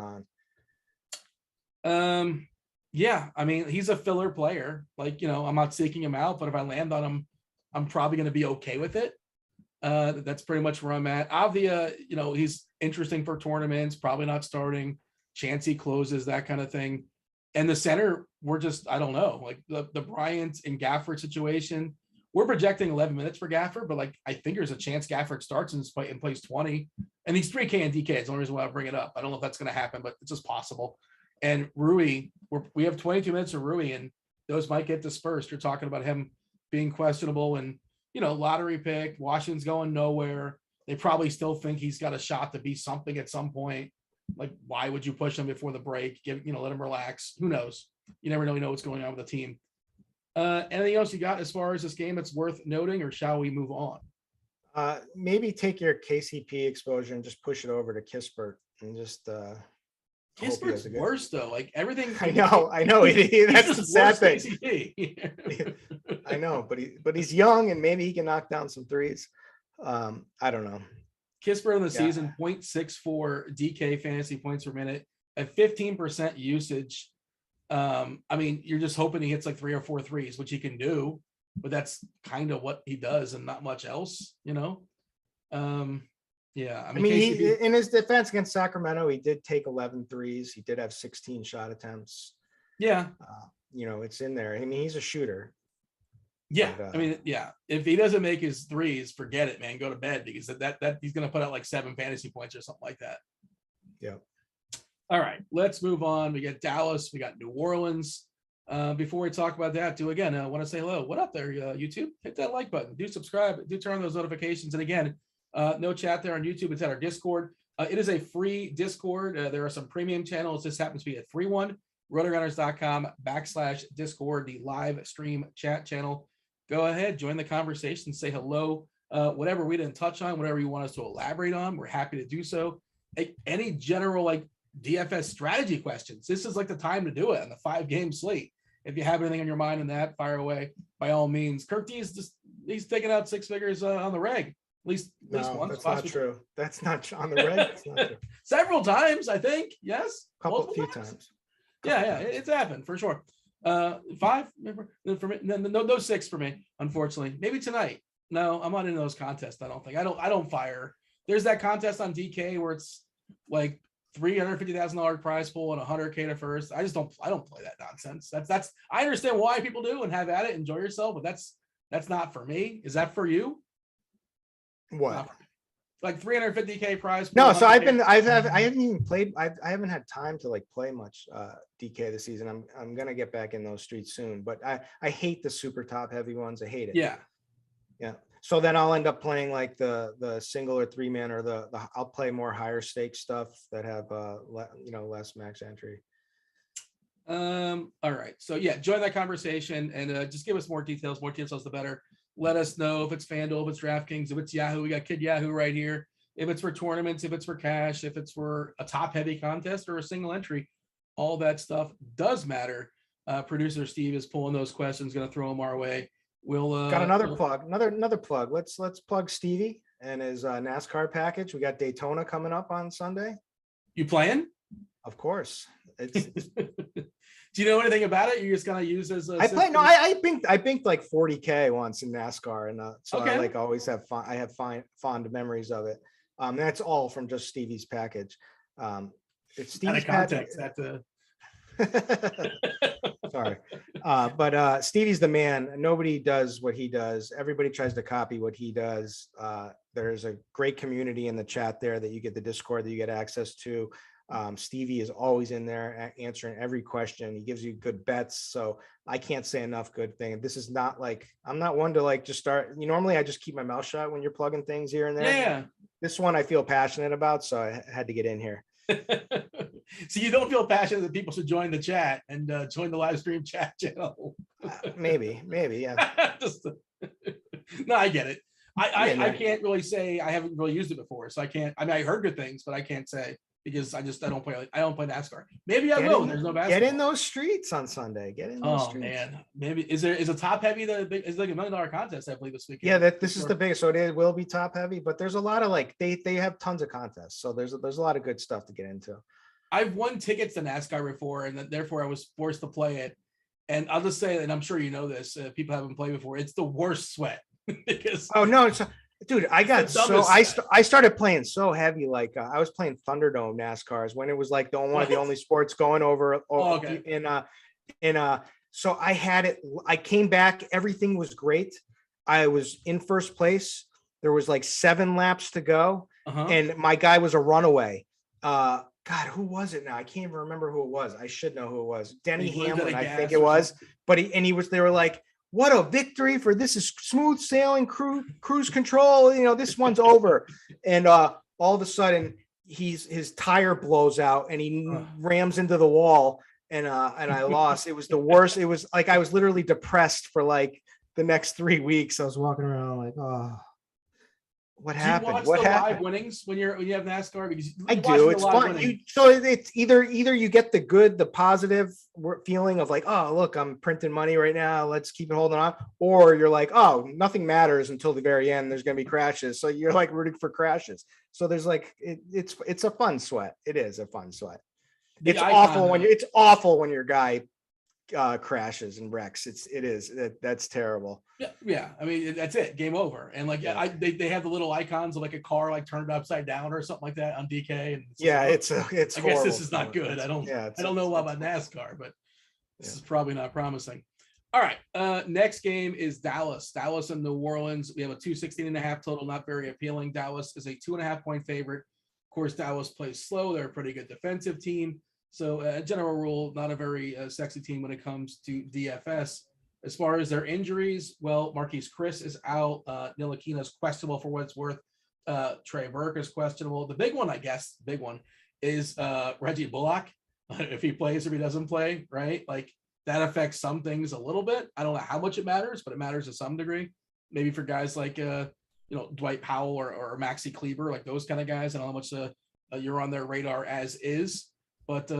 on. Yeah, I mean, he's a filler player. Like, I'm not seeking him out, but if I land on him, I'm probably going to be okay with it. That's pretty much where I'm at. Avdia, he's interesting for tournaments, probably not starting. Chance he closes, that kind of thing. And the center, I don't know, like the Bryant and Gafford situation. We're projecting 11 minutes for Gafford, but like I think there's a chance Gafford starts and plays 20. And he's 3K and DK. It's the only reason why I bring it up. I don't know if that's going to happen, but it's just possible. And Rui, we have 22 minutes of Rui, and those might get dispersed. You're talking about him being questionable and, lottery pick. Washington's going nowhere. They probably still think he's got a shot to be something at some point. Like, why would you push him before the break? Let him relax. Who knows? You never really know what's going on with the team. Anything else you got as far as this game that's worth noting, or shall we move on? Maybe take your KCP exposure and just push it over to Kispert and just Kispert's worse though. Like everything. I know. That's the sad thing. I know, but he's young and maybe he can knock down some threes. I don't know. Kispert in the season, 0.64 DK fantasy points per minute at 15% usage. I mean, you're just hoping he hits like 3 or 4 threes, which he can do, but that's kind of what he does and not much else, Yeah, I mean he, in his defense against Sacramento, he did take 11 threes. He did have 16 shot attempts. Yeah. It's in there. I mean, he's a shooter. Yeah. But, I mean, yeah. If he doesn't make his threes, forget it, man. Go to bed, because that he's going to put out like 7 fantasy points or something like that. Yeah. All right, let's move on. We got Dallas. We got New Orleans. Before we talk about that, I want to say hello. What up there, YouTube? Hit that like button. Do subscribe. Do turn on those notifications. And again, no chat there on YouTube. It's at our Discord. It is a free Discord. There are some premium channels. This happens to be a free one. Rotogrinders.com/Discord, the live stream chat channel. Go ahead, join the conversation, say hello. Whatever we didn't touch on, whatever you want us to elaborate on, we're happy to do so. Any general like DFS strategy questions, this is like the time to do it on the 5-game slate. If you have anything on your mind in that, fire away by all means. Kirk D is he's taking out 6 figures on the reg. At least once. That's not true. That's not on the reg. That's not true. Several times, I think. Yes. Few times. Yeah, it's happened for sure. 5 for me. No 6 for me, unfortunately. Maybe tonight. No, I'm not in those contests. I don't think. I don't fire. There's that contest on DK where it's like $350,000 prize pool and $100K to first. I don't play that nonsense. That's I understand why people do and have at it, enjoy yourself, but that's not for me. Is that for you? What? Like $350K prize pool? No, so I haven't even played. I haven't had time to like play much DK this season. I'm gonna get back in those streets soon, but I hate the super top heavy ones. I hate it. Yeah. So then I'll end up playing like the single or 3-man or the I'll play more higher stake stuff that have less max entry. All right. So yeah, join that conversation and just give us more details. More details, the better. Let us know if it's FanDuel, if it's DraftKings, if it's Yahoo. We got Kid Yahoo right here. If it's for tournaments, if it's for cash, if it's for a top heavy contest or a single entry, all that stuff does matter. Producer Steve is pulling those questions, going to throw them our way. We'll got another plug. Let's plug Stevie and his NASCAR package. We got Daytona coming up on Sunday. You playing? Of course. It's Do you know anything about it? You're just gonna use as a I binked like 40K once in NASCAR, and so okay. I like always have fun. I have fond memories of it. That's all from just Stevie's package. It's Stevie's package. Sorry. But Stevie's the man. Nobody does what he does. Everybody tries to copy what he does. There's a great community in the chat there that you get the Discord that you get access to. Stevie is always in there answering every question. He gives you good bets. So I can't say enough good thing. This is not like, I'm not one to like just start. Normally I just keep my mouth shut when you're plugging things here and there. Yeah. This one I feel passionate about, so I had to get in here. So you don't feel passionate that people should join the chat and join the live stream chat channel? Maybe, yeah. No, I get it. I can't really say. I haven't really used it before, so I can't. I mean, I heard good things, but I can't say because I don't play NASCAR. Maybe I will. There's no basketball. Get in those streets on Sunday. Get in those streets. Oh man, maybe is a top heavy it's like $1 million contest, I believe, this weekend. Yeah, this is the biggest. So it will be top heavy, but there's a lot of like they have tons of contests. So there's a lot of good stuff to get into. I've won tickets to NASCAR before, and therefore I was forced to play it. And I'll just say, and I'm sure you know this, people haven't played before. It's the worst sweat because dude, I got I started playing so heavy, like I was playing Thunderdome NASCARs when it was like one of the only sports going over. So I had it. I came back. Everything was great. I was in first place. There was like 7 laps to go, and my guy was a runaway. God, who was it now? I can't even remember who it was. I should know who it was. Denny Hamlin, I think it was. But they were like, what a victory for this is smooth sailing, cruise control. This one's over. And all of a sudden his tire blows out and he rams into the wall and I lost. It was the worst. It was like, I was literally depressed for like the next 3 weeks. I was walking around like, oh. What happened? What happened? Live winnings when you have NASCAR? Because I do. It's fun. So it's either you get the positive feeling of like, oh look, I'm printing money right now. Let's keep it holding on, or you're like, oh, nothing matters until the very end. There's gonna be crashes, so you're like rooting for crashes. So there's like it's a fun sweat. It is a fun sweat. It's awful when your guy crashes and wrecks. That's terrible. Yeah. I mean, that's it. Game over. And like, they have the little icons of like a car like turned upside down or something like that on DK. And it's I guess this is not good. I don't know a lot about NASCAR, but this is probably not promising. All right. Next game is Dallas and New Orleans. We have a 216.5 total. Not very appealing. Dallas is a 2.5 point favorite. Of course, Dallas plays slow. They're a pretty good defensive team. So general rule, not a very sexy team when it comes to DFS. As far as their injuries, well, Marquise Chris is out. Ntilikina is questionable for what it's worth. Trey Burke is questionable. The big one, I guess, is Reggie Bullock. if he plays, if he doesn't play, right? Like that affects some things a little bit. I don't know how much it matters, but it matters to some degree. Maybe for guys like Dwight Powell or Maxi Kleber, like those kind of guys. I don't know how much you're on their radar as is, but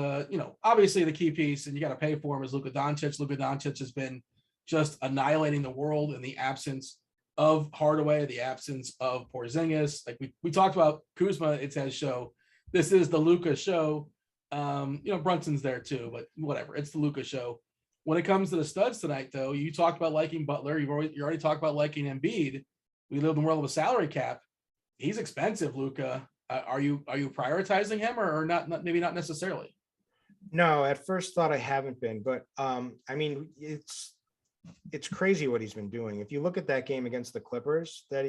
obviously the key piece, and you got to pay for him, is Luca Doncic. Luca Doncic has been just annihilating the world in the absence of Hardaway, the absence of Porzingis. Like we talked about Kuzma, it's his show. This is the Luca show. Brunson's there too, but whatever. It's the Luca show. When it comes to the studs tonight, though, you talked about liking Butler. You already talked about liking Embiid. We live in the world of a salary cap. He's expensive, Luca. Are you prioritizing him or not? Maybe not necessarily. No, at first thought I haven't been, but I mean, it's crazy what he's been doing. If you look at that game against the Clippers that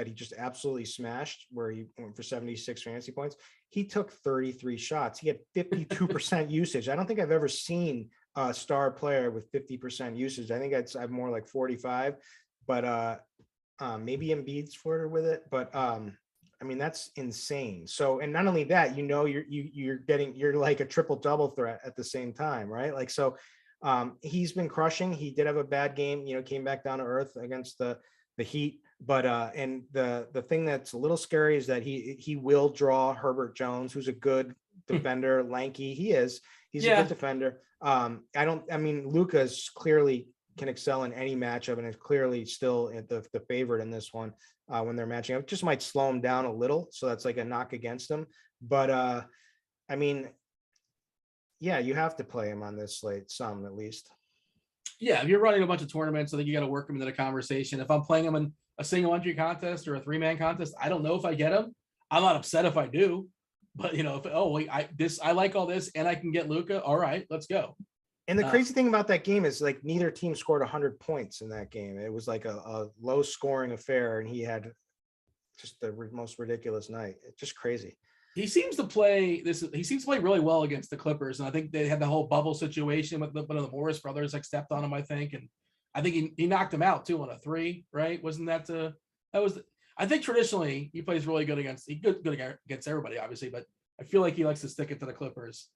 he just absolutely smashed, where he went for 76 fantasy points, he took 33 shots. He had 52% usage. I don't think I've ever seen a star player with 50% usage. I think I've more like 45, but maybe Embiid's flirted with it, but I mean, that's insane. So, and not only that, you're like a triple double threat at the same time, right? Like, so he's been crushing. He did have a bad game, came back down to earth against the Heat. But and the thing that's a little scary is that he will draw Herbert Jones, who's a good defender, lanky. He's a good defender. Luca's clearly can excel in any matchup and is clearly still the favorite in this one when they're matching up. It just might slow him down a little. So that's like a knock against him. But you have to play him on this slate, some at least. Yeah, if you're running a bunch of tournaments, I think you got to work him into the conversation. If I'm playing him in a single entry contest or a 3-man contest, I don't know if I get him. I'm not upset if I do. But I like all this and I can get Luca. All right, let's go. And the crazy thing about that game is like neither team scored 100 points in that game. It was like a low scoring affair, and he had just the most ridiculous night. It's just crazy. He seems to play really well against the Clippers, and I think they had the whole bubble situation with one of the Morris brothers like stepped on him, I think, and I think he knocked him out too on a 3, right? Wasn't that I think traditionally he plays really good against against everybody, obviously, but I feel like he likes to stick it to the Clippers.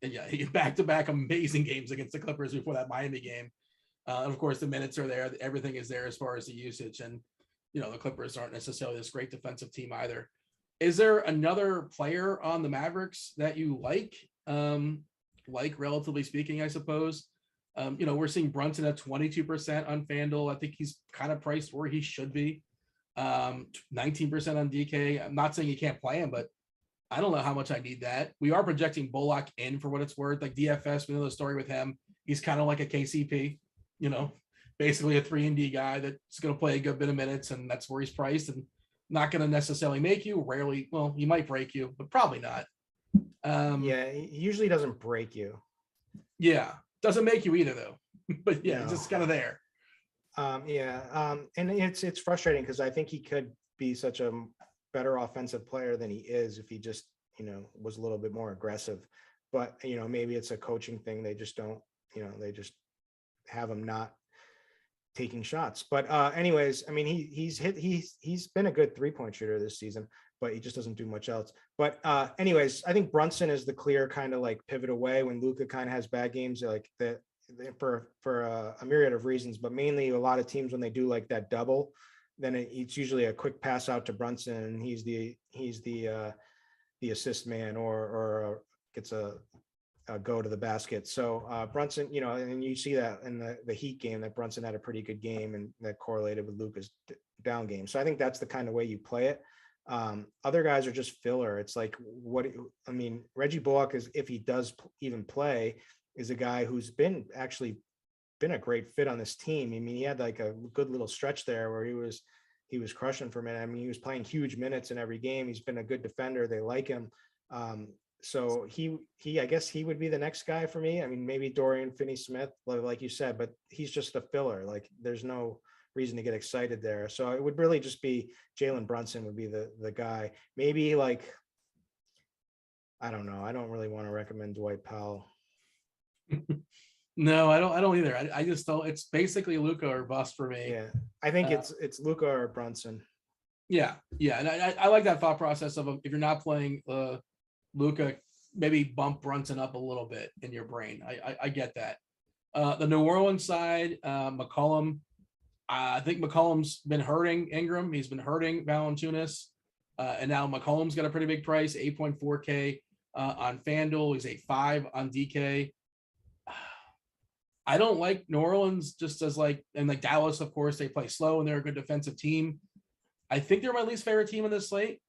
And yeah, he back-to-back amazing games against the Clippers before that Miami game. And of course, the minutes are there. Everything is there as far as the usage. And, the Clippers aren't necessarily this great defensive team either. Is there another player on the Mavericks that you like relatively speaking, I suppose? We're seeing Brunson at 22% on FanDuel. I think he's kind of priced where he should be. 19% on DK. I'm not saying you can't play him, but I don't know how much I need that. We are projecting Bullock in for what it's worth. Like DFS, we know the story with him. He's kind of like a KCP, basically a 3-and-D guy that's going to play a good bit of minutes, and that's where he's priced, and not going to necessarily make you. Rarely, well, he might break you, but probably not. He usually doesn't break you. Yeah, doesn't make you either, though. But yeah, no. Just kind of there. And it's frustrating because I think he could be such a better offensive player than he is if he just was a little bit more aggressive, but maybe it's a coaching thing. They just don't they just have him not taking shots. But anyways, I mean he's been a good 3-point shooter this season, but he just doesn't do much else. But anyways, I think Brunson is the clear kind of like pivot away when Luca kind of has bad games, like that for a myriad of reasons, but mainly a lot of teams when they do like that double, then it's usually a quick pass out to Brunson, and he's the assist man or gets a go to the basket. So Brunson, and you see that in the Heat game that Brunson had a pretty good game, and that correlated with Luca's down game. So I think that's the kind of way you play it. Other guys are just filler. It's like Reggie Bullock is, if he does even play, is a guy who's been a great fit on this team. I mean, he had like a good little stretch there where he was crushing for a minute. I mean, he was playing huge minutes in every game. He's been a good defender. They like him. So I guess he would be the next guy for me. I mean, maybe Dorian Finney-Smith, like you said, but he's just a filler. Like there's no reason to get excited there. So it would really just be Jalen Brunson would be the guy. Maybe like, I don't know. I don't really want to recommend Dwight Powell. No, I don't either. I just don't. It's basically Luca or bust for me. Yeah, I think it's Luca or Brunson. Yeah, and I like that thought process of if you're not playing Luca, maybe bump Brunson up a little bit in your brain. I get that. The New Orleans side, McCollum. I think McCollum's been hurting Ingram. He's been hurting Valanciunas. And now McCollum's got a pretty big price, 8.4K on FanDuel. He's 8.5 on DK. I don't like New Orleans just as and like Dallas, of course, they play slow and they're a good defensive team. I think they're my least favorite team in this slate.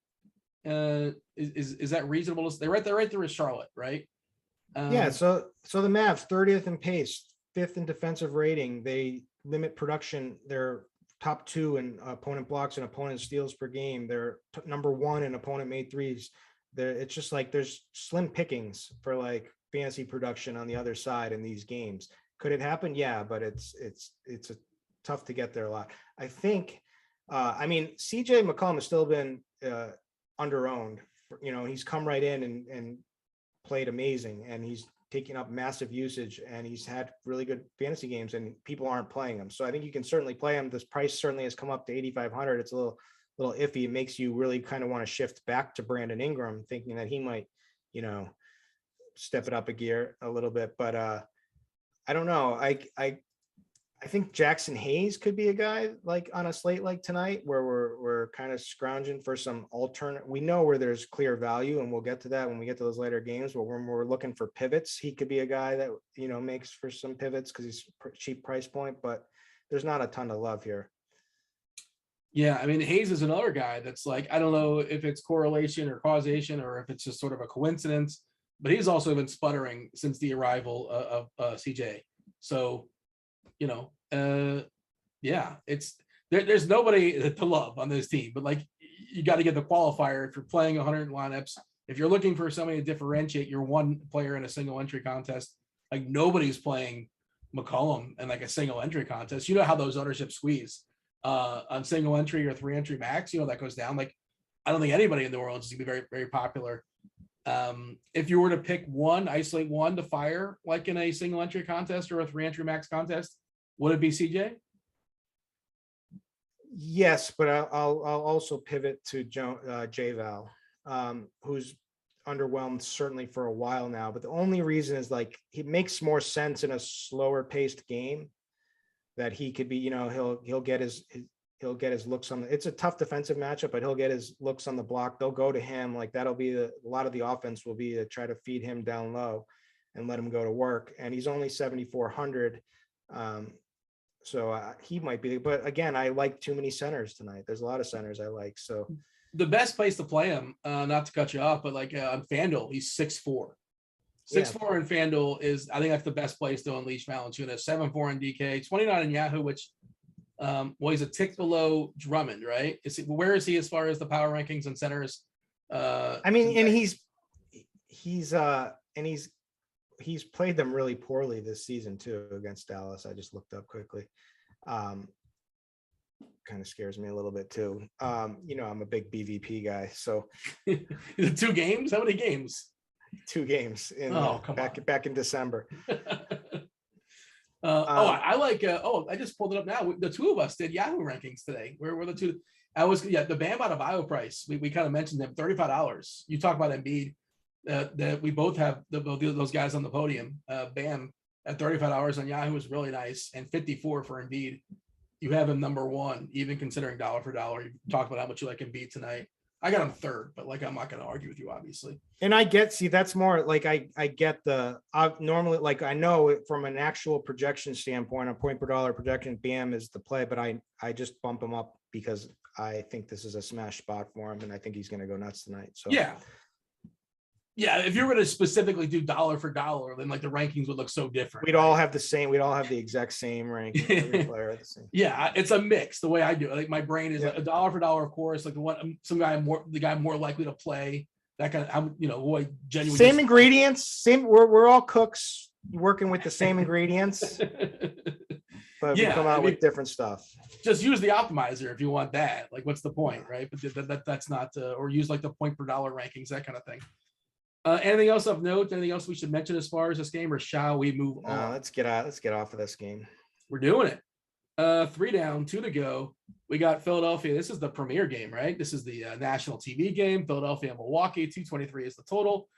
Is that reasonable? They're right there with Charlotte, right? Yeah. So the Mavs 30th in pace, 5th in defensive rating. They limit production. They're top 2 in opponent blocks and opponent steals per game. They're number 1 in opponent made threes. It's just like there's slim pickings for like fantasy production on the other side in these games. Could it happen? Yeah, but it's tough to get there a lot. I think. CJ McCollum has still been underowned. He's come right in and played amazing, and he's taking up massive usage, and he's had really good fantasy games, and people aren't playing him. So I think you can certainly play him. This price certainly has come up to 8,500. It's a little iffy. It makes you really kind of want to shift back to Brandon Ingram, thinking that he might, step it up a gear a little bit. But I don't know. I think Jackson Hayes could be a guy like on a slate like tonight where we're kind of scrounging for some alternate. We know where there's clear value, and we'll get to that when we get to those later games. But when we're looking for pivots, he could be a guy that makes for some pivots because he's cheap price point. But there's not a ton of love here. Yeah, I mean, Hayes is another guy that's I don't know if it's correlation or causation or if it's just sort of a coincidence, but he's also been sputtering since the arrival of CJ. So. There's nobody to love on this team, but you got to get the qualifier if you're playing 100 lineups. If you're looking for somebody to differentiate your one player in a single entry contest, nobody's playing McCollum in a single entry contest. You know how those ownership squeeze on single entry or 3 entry max. That goes down. I don't think anybody in New Orleans is gonna be very, very popular. If you were to pick isolate one to fire in a single entry contest or a 3 entry max contest, would it be CJ? Yes, but I'll also pivot to J-Val, who's underwhelmed certainly for a while now. But the only reason is it makes more sense in a slower paced game that he could be. He'll get his looks on. It's a tough defensive matchup, but he'll get his looks on the block. They'll go to him. That'll be a lot of the offense will be to try to feed him down low and let him go to work. And he's only 7,400. So he might be, but again, I like too many centers tonight. There's a lot of centers I like. So the best place to play him, not to cut you off, but on FanDuel, he's 6'4". 6'4" in FanDuel is, I think that's the best place to unleash Valanciunas. 7'4" in DK, 29 in Yahoo, which he's a tick below Drummond, right? Where is he as far as the power rankings and centers? He's played them really poorly this season too against Dallas. I just looked up quickly. Kind of scares me a little bit too. I'm a big BVP guy. So 2 games? How many games? 2 games back in December. I just pulled it up now. The 2 of us did Yahoo rankings today. Where were the 2? The Bam Adebayo price. We kind of mentioned them, $35. You talk about Embiid. That we both have those guys on the podium. Bam at $35 on Yahoo is really nice, and 54 for Embiid. You have him number 1, even considering dollar for dollar. You talked about how much you like Embiid tonight. I got him 3rd, but I'm not going to argue with you, obviously. And that's more I get normally I know from an actual projection standpoint, a point per dollar projection, Bam is the play, but I just bump him up because I think this is a smash spot for him, and I think he's going to go nuts tonight. So yeah, if you were to specifically do dollar for dollar, then the rankings would look so different. We'd all have the same. We'd all have the exact same ranking. Every player the same. Yeah, it's a mix. The way I do it, my brain is a dollar for dollar, of course. The guy more likely to play. That kind of who I genuinely same ingredients. Same. We're all cooks working with the same ingredients, but we come out with different stuff. Just use the optimizer if you want that. What's the point, right? But that's not. Or use the point per dollar rankings, that kind of thing. Anything else of note? Anything else we should mention as far as this game, or shall we move on? Let's get off of this game. We're doing it. 3 down, 2 to go. We got Philadelphia. This is the premier game, right? This is the national TV game. Philadelphia and Milwaukee. 223 is the total.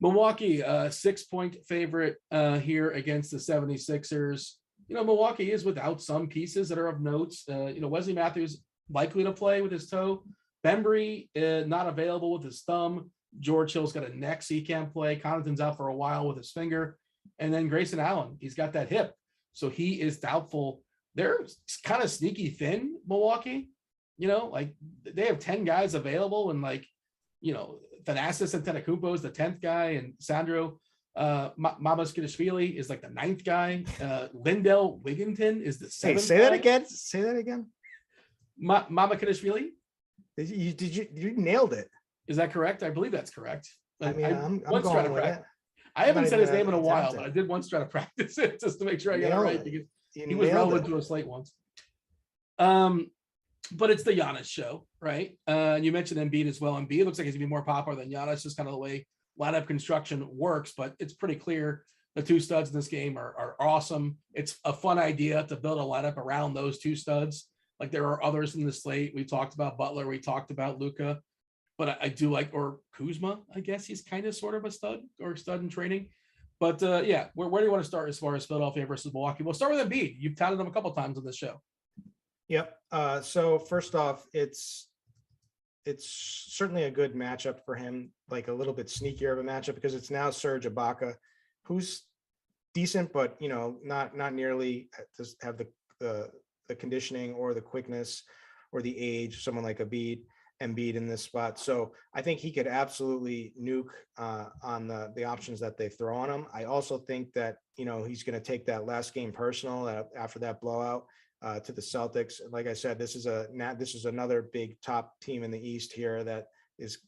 Milwaukee, 6-point favorite here against the 76ers. Milwaukee is without some pieces that are of note. Wesley Matthews likely to play with his toe. Bembry not available with his thumb. George Hill's got a neck, so he can't play. Connaughton's out for a while with his finger. And then Grayson Allen, he's got that hip, so he is doubtful. They're kind of sneaky thin, Milwaukee. They have 10 guys available, and Thanasis Antetokounmpo is the 10th guy, and Sandro Mamukelashvili is like the 9th guy. Lindell Wigginton is the 7th. Hey, say that again. Say that again. Mamukelashvili. You nailed it. Is that correct? I believe that's correct. I'm going with it. I haven't said his name in a while, but I did once try to practice it just to make sure I got it right, because he was relevant to a slate once. But it's the Giannis show, right? You mentioned Embiid as well. Embiid looks like he's gonna be more popular than Giannis, just kind of the way lineup construction works. But it's pretty clear the two studs in this game are awesome. It's a fun idea to build a lineup around those two studs. Like, there are others in the slate. We talked about Butler. We talked about Luca. But I do like, or Kuzma, I guess he's kind of sort of a stud in training. But where do you want to start as far as Philadelphia versus Milwaukee? We'll start with Embiid. You've touted him a couple times on this show. Yep. So first off, it's certainly a good matchup for him, like a little bit sneakier of a matchup, because it's now Serge Ibaka, who's decent, but not nearly does have the conditioning or the quickness or the age, someone like Embiid in this spot. So I think he could absolutely nuke on the options that they throw on him. I also think that, he's going to take that last game personal after that blowout to the Celtics. Like I said, this is another big top team in the East here that is,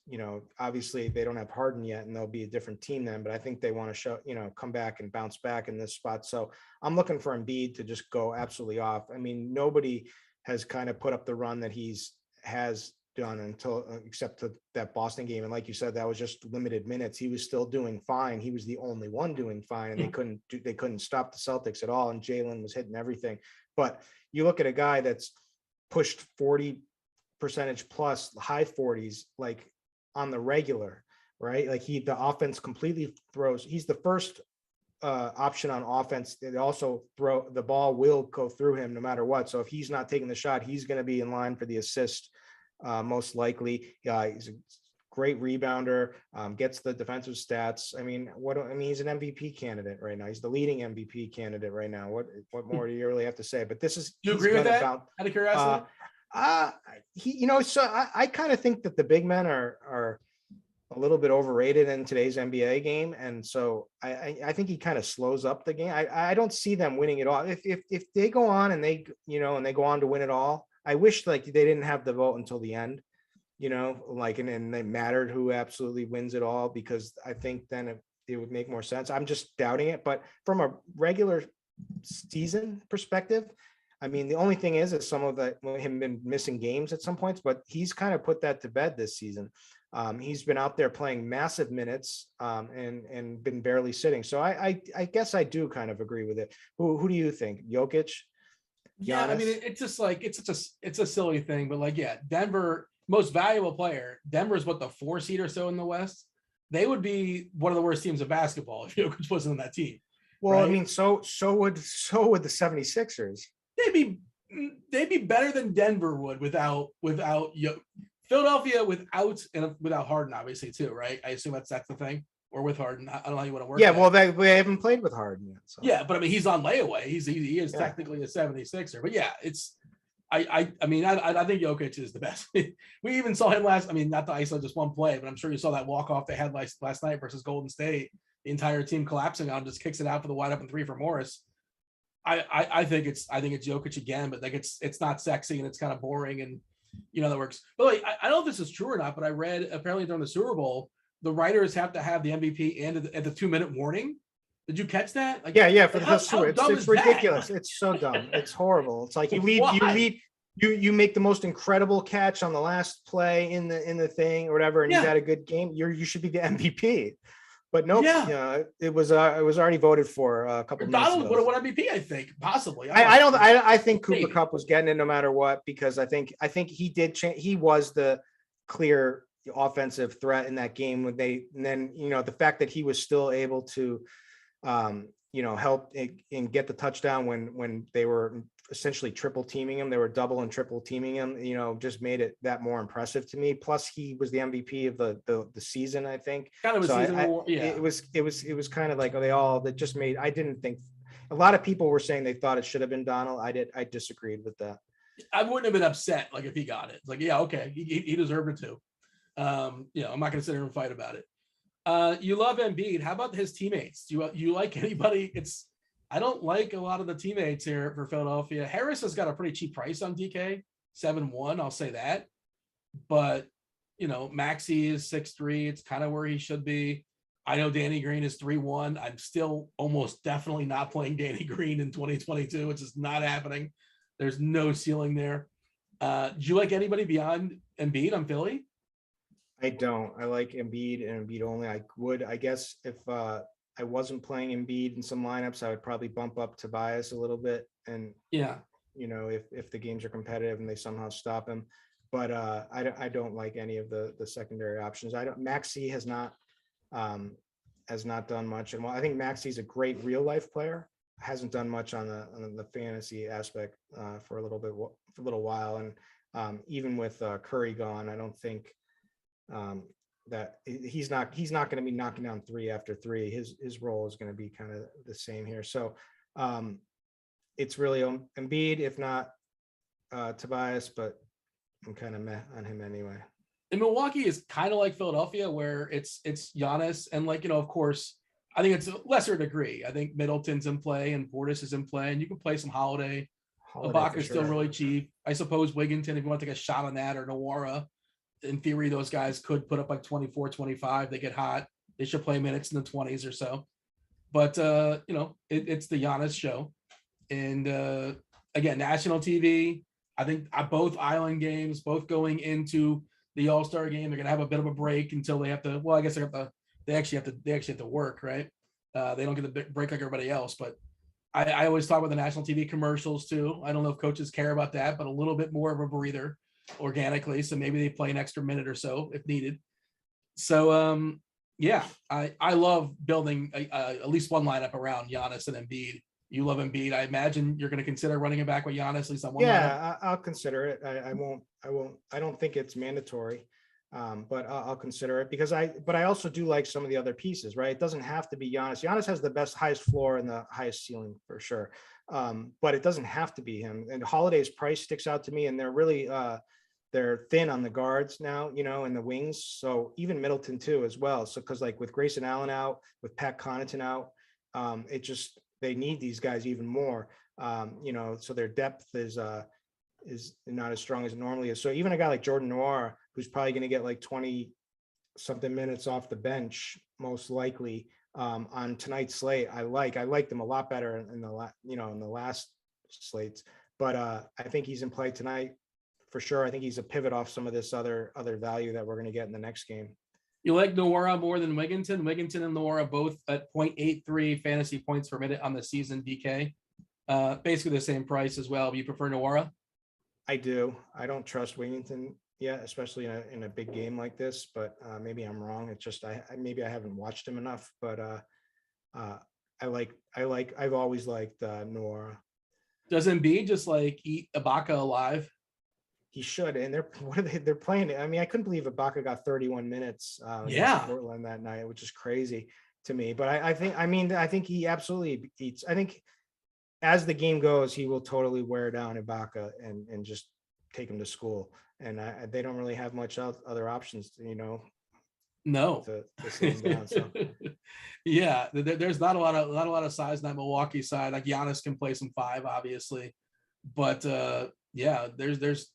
obviously they don't have Harden yet, and they'll be a different team then, but I think they want to show, come back and bounce back in this spot. So I'm looking for Embiid to just go absolutely off. I mean, nobody has kind of put up the run that has done except to that Boston game. And like you said, that was just limited minutes. He was still doing fine. He was the only one doing fine, and they couldn't stop the Celtics at all. And Jalen was hitting everything. But you look at a guy that's pushed 40% plus, high 40s, like on the regular, right? Like the offense completely throws. He's the first option on offense. They also the ball will go through him no matter what. So if he's not taking the shot, he's going to be in line for the assist. Most likely. He's a great rebounder, gets the defensive stats. I mean, he's an MVP candidate right now. He's the leading MVP candidate right now. What more do you really have to say? But this is, do you agree with that? Out of curiosity? So I kind of think that the big men are a little bit overrated in today's NBA game. And so I think he kind of slows up the game. I don't see them winning it all. If they go on and they go on to win it all, I wish they didn't have the vote until the end, and it mattered who absolutely wins it all, because I think then it would make more sense. I'm just doubting it. But from a regular season perspective, I mean, the only thing is some of him been missing games at some points, but he's kind of put that to bed this season. He's been out there playing massive minutes and been barely sitting. So I guess I do kind of agree with it. Who do you think? Jokic? Yeah, I mean, it's just like it's a silly thing, but Denver, most valuable player. Denver's what, the 4 seed or so in the West. They would be one of the worst teams of basketball if Jokic wasn't on that team. Well, right? I mean, so would the 76ers. They'd be better than Denver would without Philadelphia without Harden, obviously, too, right? I assume that's the thing. Or with Harden, I don't know how you want to work. Yeah, well, they haven't played with Harden yet. So. Yeah, but I mean, he's on layaway. He is technically a 76er. But yeah, I think Jokic is the best. We even saw him last. I mean, not the ISO just one play, but I'm sure you saw that walk off they had last night versus Golden State. The entire team collapsing on, just kicks it out for the wide open 3 for Morris. I think it's Jokic again, but it's not sexy and it's kind of boring, and that works. But I don't know if this is true or not, but I read apparently during the Super Bowl, the writers have to have the MVP and at the 2-minute warning. Did you catch that? Yeah. For the it's ridiculous. It's so dumb. It's horrible. It's like you make the most incredible catch on the last play in the thing or whatever, and you had a good game. You should be the MVP. But nope. Yeah. It was already voted for a couple of minutes ago. Donald would have won MVP, I think, possibly. I think Cooper Kupp was getting it no matter what, because I think he did change. He was the clear offensive threat in that game when and then, the fact that he was still able to, help and get the touchdown when they were essentially triple teaming him. They were double and triple teaming him, just made it that more impressive to me. Plus he was the MVP of the season, I think. Kind of a So season award, yeah. It was kind of like, that just made, I didn't think, a lot of people were saying they thought it should have been Donald. I disagreed with that. I wouldn't have been upset like if he got it. It's like, yeah, okay, he deserved it too. I'm not going to sit here and fight about it. You love Embiid. How about his teammates? Do you like anybody? I don't like a lot of the teammates here for Philadelphia. Harris has got a pretty cheap price on DK, 7-1. I'll say that. But Maxey is 6'3". It's kind of where he should be. I know Danny Green is 3-1. I'm still almost definitely not playing Danny Green in 2022. It's just not happening. There's no ceiling there. Do you like anybody beyond Embiid on Philly? I don't. I like Embiid and Embiid only. I guess if I wasn't playing Embiid in some lineups, I would probably bump up Tobias a little bit. And if the games are competitive and they somehow stop him. But I don't like any of the secondary options. Maxey has not done much. And while I think Maxey's a great real life player, hasn't done much on the fantasy aspect for a little while. And even with Curry gone, I don't think that he's not going to be knocking down 3 after 3. His role is going to be kind of the same here. So it's really Embiid, if not Tobias, but I'm kind of meh on him anyway. And Milwaukee is kind of like Philadelphia, where it's Giannis and of course, I think it's a lesser degree. I think Middleton's in play and Portis is in play, and you can play some Holiday. Ibaka's still really cheap. I suppose Wigginton, if you want to take a shot on that, or Nwora. In theory, those guys could put up like 24, 25. They get hot. They should play minutes in the 20s or so. But, it's the Giannis show. And, again, national TV, I think both Island games, both going into the All-Star game, they're going to have a bit of a break until they have to, well, I guess they actually have to work, right? They don't get the break like everybody else. But I always talk about the national TV commercials, too. I don't know if coaches care about that, but a little bit more of a breather organically, so maybe they play an extra minute or so if needed. So I love building at least one lineup around Giannis and Embiid. You love Embiid. I imagine you're going to consider running it back with Giannis at least on one lineup. I'll consider it. I won't. I don't think it's mandatory, but I'll consider it because I also do like some of the other pieces, right? It doesn't have to be Giannis. Giannis has the highest floor and the highest ceiling for sure. But it doesn't have to be him. And Holiday's price sticks out to me, and they're really they're thin on the guards now, and the wings. So even Middleton too, as well. So because like with Grayson Allen out, with Pat Connaughton out, they need these guys even more. So their depth is not as strong as it normally is. So even a guy like Jordan Nwora, who's probably going to get like 20 something minutes off the bench, most likely on tonight's slate, I liked him a lot better in the last slates. But I think he's in play tonight for sure. I think he's a pivot off some of this other value that we're going to get in the next game. You like Nwora more than Wigginton? Wigginton and Nwora both at 0.83 fantasy points per minute on the season, DK. Basically the same price as well. Do you prefer Nwora? I do. I don't trust Wigginton yet, especially in a big game like this, but maybe I'm wrong. It's just maybe I haven't watched him enough, but I've always liked Nwora. Does Embiid just like eat Ibaka alive? He should, and they're playing it. I mean, I couldn't believe Ibaka got 31 minutes in Portland that night, which is crazy to me. But I think he absolutely eats. I think as the game goes, he will totally wear down Ibaka and just take him to school. And they don't really have much other options, No. To slow him down. So. Yeah, there's not a lot of size in that Milwaukee side. Like Giannis can play some 5, obviously, but there's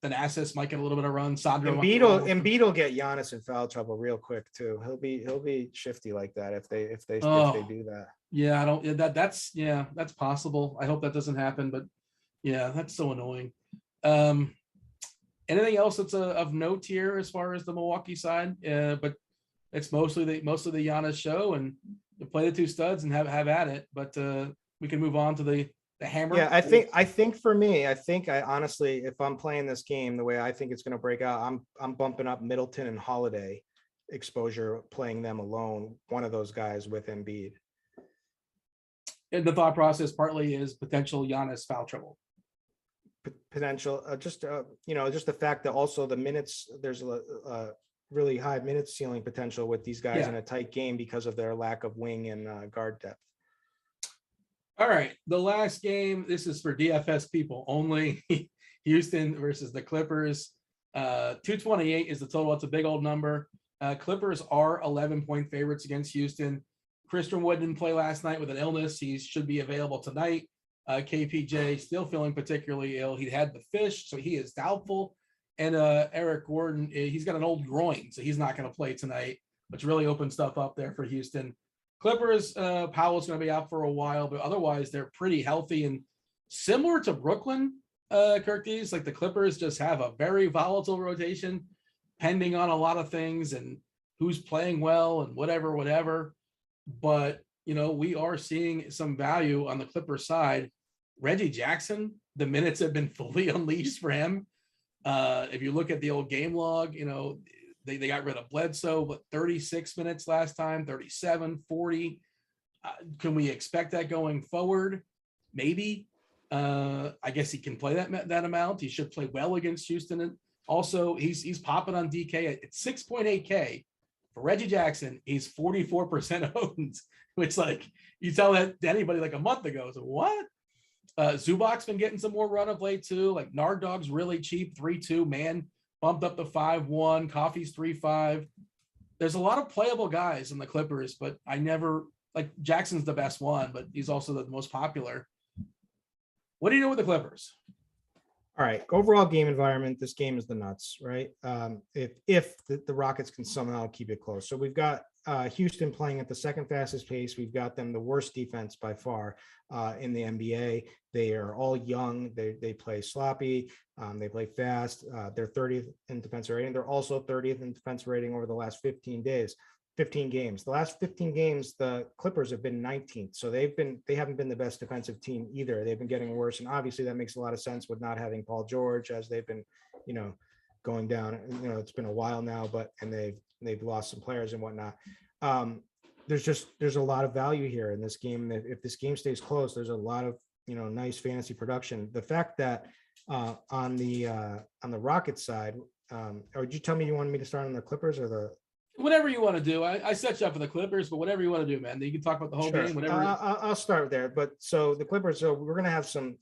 Thanasis might get a little bit of run. Embiid will get Giannis in foul trouble real quick too. He'll be shifty like that if they do that. Yeah, that's possible. I hope that doesn't happen, but yeah, that's so annoying. Anything else that's of note here as far as the Milwaukee side? But it's mostly the Giannis show, and you play the two studs and have at it. But we can move on to the the hammer. Yeah, I think for me, I honestly, if I'm playing this game the way I think it's going to break out, I'm bumping up Middleton and Holiday exposure, playing them alone, one of those guys with Embiid. And the thought process partly is potential Giannis foul trouble. Potential, just the fact that also the minutes, there's a really high minutes ceiling potential with these guys in a tight game because of their lack of wing and guard depth. All right, the last game, this is for DFS people only. Houston versus the Clippers. 228 is the total. It's a big old number. Clippers are 11-point favorites against Houston. Christian Wood didn't play last night with an illness. He should be available tonight. KPJ still feeling particularly ill. He had the fish, so he is doubtful. And Eric Gordon, he's got an old groin, so he's not going to play tonight, which really opens stuff up there for Houston. Clippers, Powell's going to be out for a while, but otherwise they're pretty healthy. And similar to Brooklyn, Kirkies, like the Clippers just have a very volatile rotation, pending on a lot of things and who's playing well and whatever. But, we are seeing some value on the Clippers side. Reggie Jackson, the minutes have been fully unleashed for him. If you look at the old game log, they got rid of Bledsoe, but 36 minutes last time, 37, 40. Can we expect that going forward? Maybe. I guess he can play that amount. He should play well against Houston. And also, he's popping on DK at 6.8K. For Reggie Jackson, he's 44% owned, which, like, you tell that to anybody like a month ago. So what? Zubac's been getting some more run of late too. Like Nard Dog's really cheap, 3.2. Man bumped up to 5.1. Coffee's 3.5. There's a lot of playable guys in the Clippers, but I never like Jackson's the best one, but he's also the most popular. What do you know with the Clippers? All right, overall game environment. This game is the nuts, right? If the Rockets can somehow keep it close. So we've got Houston playing at the second fastest pace. We've got them the worst defense by far in the NBA. They are all young. They play sloppy. They play fast. They're 30th in defensive rating. They're also 30th in defensive rating over the last 15 games. The last 15 games, the Clippers have been 19th. So they haven't been the best defensive team either. They've been getting worse. And obviously that makes a lot of sense with not having Paul George, as they've been, going down. It's been a while now, and they've lost some players and whatnot. There's a lot of value here in this game. If this game stays close, there's a lot of, nice fantasy production. The fact that on the Rockets side, or did you tell me you wanted me to start on the Clippers or the? Whatever you want to do. I set you up for the Clippers, but whatever you want to do, man. You can talk about the whole game, whatever. I'll start there. But so the Clippers, so we're going to have some,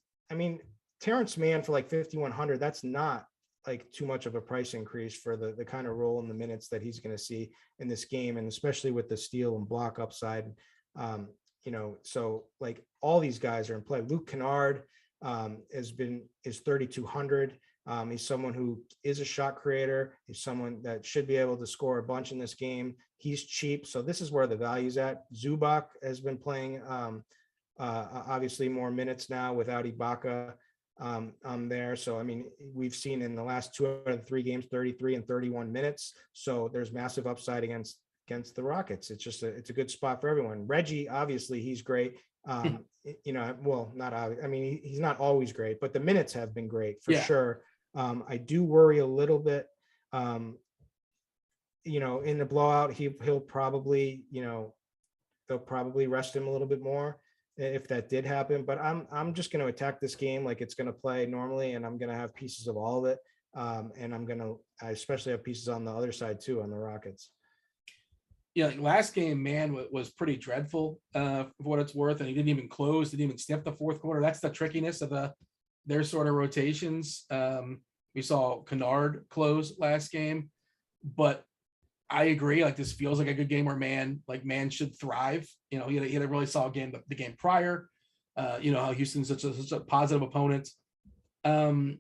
Terrence Mann for like 5,100, that's not like too much of a price increase for the kind of role in the minutes that he's going to see in this game. And especially with the steal and block upside, so like all these guys are in play. Luke Kennard is 3,200. He's someone who is a shot creator. He's someone that should be able to score a bunch in this game. He's cheap. So this is where the value's at. Zubac has been playing obviously more minutes now without Ibaka there. So, we've seen in the last 2 out of 3 games, 33 and 31 minutes. So there's massive upside against the Rockets. It's a good spot for everyone. Reggie, obviously he's great. He's not always great, but the minutes have been great for sure. I do worry a little bit, in the blowout, he'll probably, they'll probably rest him a little bit more if that did happen, but I'm just going to attack this game like it's going to play normally. And I'm going to have pieces of all of it. And I especially have pieces on the other side too, on the Rockets. Yeah, like last game, man, was pretty dreadful for what it's worth. And he didn't even close, didn't even sniff the fourth quarter. That's the trickiness of their sort of rotations. We saw Kennard close last game, but I agree. Like this feels like a good game where man should thrive. He had a really solid game the game prior. How Houston's such a positive opponent. We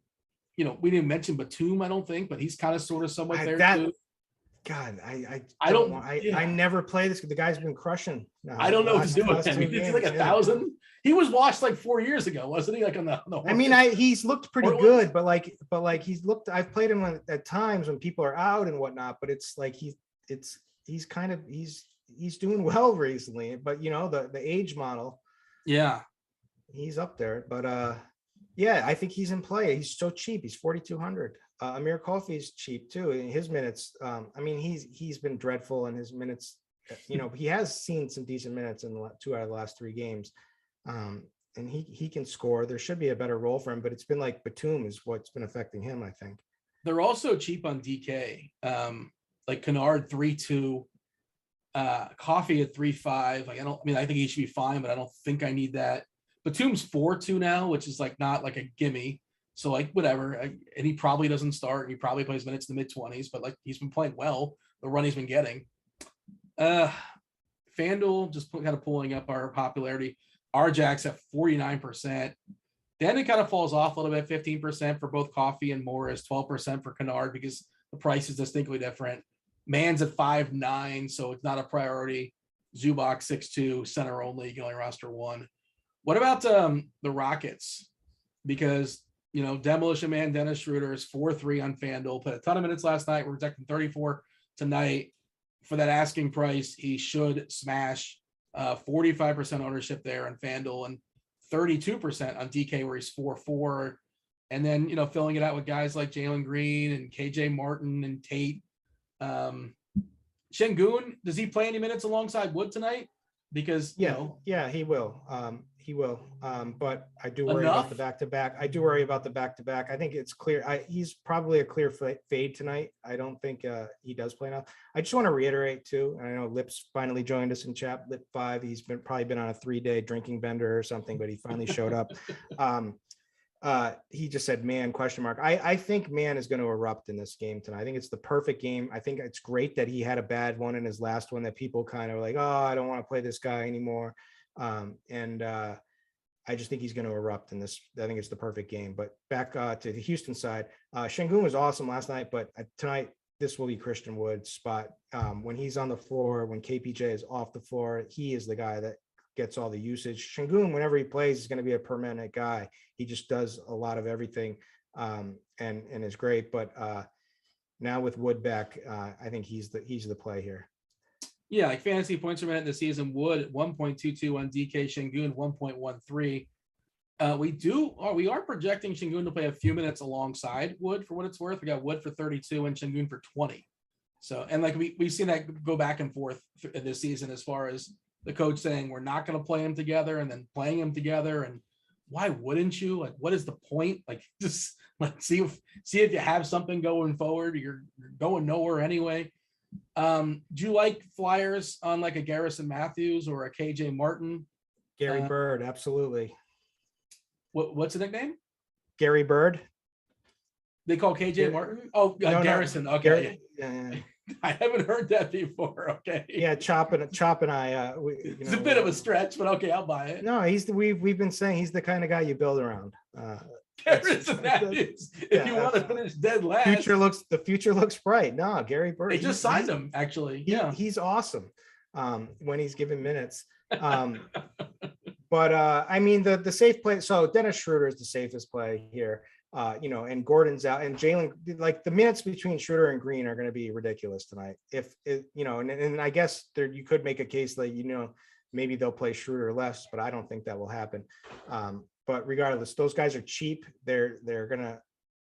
didn't mention Batum, I don't think, but he's kind of sort of somewhat there too. God, I never play this. The guy's been crushing. Now. I don't know what to do with him. It's like 1,000. He was washed like 4 years ago, wasn't he? Like on the he's looked pretty good, but he's looked. I've played him at times when people are out and whatnot. But it's like he's doing well recently. But the age model. Yeah. he's up there. But yeah, I think he's in play. He's so cheap. He's 4,200. Amir Coffey's cheap too. In his minutes, I mean, he's been dreadful in his minutes. You know, he has seen some decent minutes in the 2 out of the last 3 games. And he can score. There should be a better role for him, but it's been like Batum is what's been affecting him, I think. They're also cheap on DK. Like Kennard 3.2, Coffee at 3.5. Like I think he should be fine, but I don't think I need that. Batum's 4.2 now, which is like not like a gimme. So like whatever. And he probably doesn't start. He probably plays minutes in the mid-20s, but like he's been playing well. The run he's been getting. FanDuel just kind of pulling up our popularity. RJack's at 49%. Then it kind of falls off a little bit, 15% for both Coffee and Morris, 12% for Kennard because the price is distinctly different. Man's at 5.9, so it's not a priority. Zubac 6.2, center only, you can only roster 1. What about the Rockets? Because, you know, Demolition Man Dennis Schroeder is 4.3 on FanDuel, played a ton of minutes last night. We're projecting 34 tonight. For that asking price, he should smash 45% ownership there on FanDuel and 32% on DK, where he's 4.4. And then, you know, filling it out with guys like Jalen Green and KJ Martin and Tate. Şengün, does he play any minutes alongside Wood tonight? Because, you know. Yeah, he will. But I do worry about the back-to-back. I think it's clear. He's probably a clear fade tonight. I don't think he does play enough. I just want to reiterate too. And I know Lip's finally joined us in chat. Lip 5. He's probably been on a 3-day drinking bender or something, but he finally showed up. He just said man ? I think man is going to erupt in this game tonight. I think it's the perfect game. I think it's great that he had a bad one in his last one that people kind of were like, oh, I don't want to play this guy anymore. I just think he's going to erupt in this. I think it's the perfect game. But back to the Houston side, Şengün was awesome last night, but tonight this will be Christian Wood's spot. When he's on the floor, when KPJ is off the floor, he is the guy that gets all the usage. Şengün, whenever he plays, is going to be a permanent guy. He just does a lot of everything and is great. But now with Wood back, I think he's the play here. Yeah, like fantasy points per minute in the season, Wood 1.22 on DK, Şengün 1.13. We are projecting Şengün to play a few minutes alongside Wood for what it's worth. We got Wood for 32 and Şengün for 20. So, and like we've seen that go back and forth this season as far as the coach saying we're not going to play them together and then playing them together. And why wouldn't you? Like, what is the point? Like, just let's see if you have something going forward. You're going nowhere anyway. Do you like flyers on like a Garrison Matthews or a KJ Martin? Gary Bird, absolutely. What's the nickname? Gary Bird. They call KJ Martin? Oh, no, Garrison. No. Okay. Yeah. I haven't heard that before. Okay. Yeah, Chop and I. It's a bit of a stretch, but okay, I'll buy it. No, we've been saying he's the kind of guy you build around. Garrison Matthews. If you want to finish dead last, the future looks bright. No, Gary Bird. They just signed him actually. Yeah, he's awesome when he's given minutes. But I mean the safe play. So Dennis Schroeder is the safest play here. And Gordon's out, and Jalen, like the minutes between Schroeder and Green are going to be ridiculous tonight. And I guess you could make a case that, maybe they'll play Schroeder less, but I don't think that will happen. But regardless, those guys are cheap. They're going to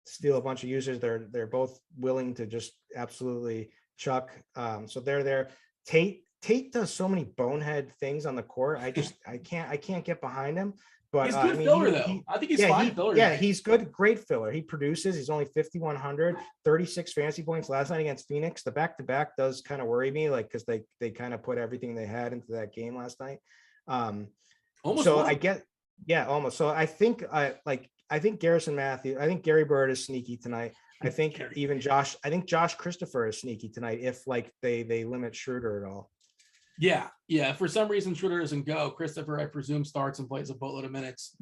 steal a bunch of users. They're both willing to just absolutely chuck. So they're there. Tate does so many bonehead things on the court. I can't get behind him. But he's good filler, though. I think he's fine filler. Yeah, he's good, great filler. He produces. He's only 5,100, 36 fantasy points last night against Phoenix. The back-to-back does kind of worry me, because they kind of put everything they had into that game last night. Almost. So I get, almost. So I think Garrison Matthews. I think Gary Bird is sneaky tonight. I think even Josh Christopher is sneaky tonight if they limit Schroeder at all. Yeah. For some reason, Schroeder doesn't go. Christopher, I presume, starts and plays a boatload of minutes.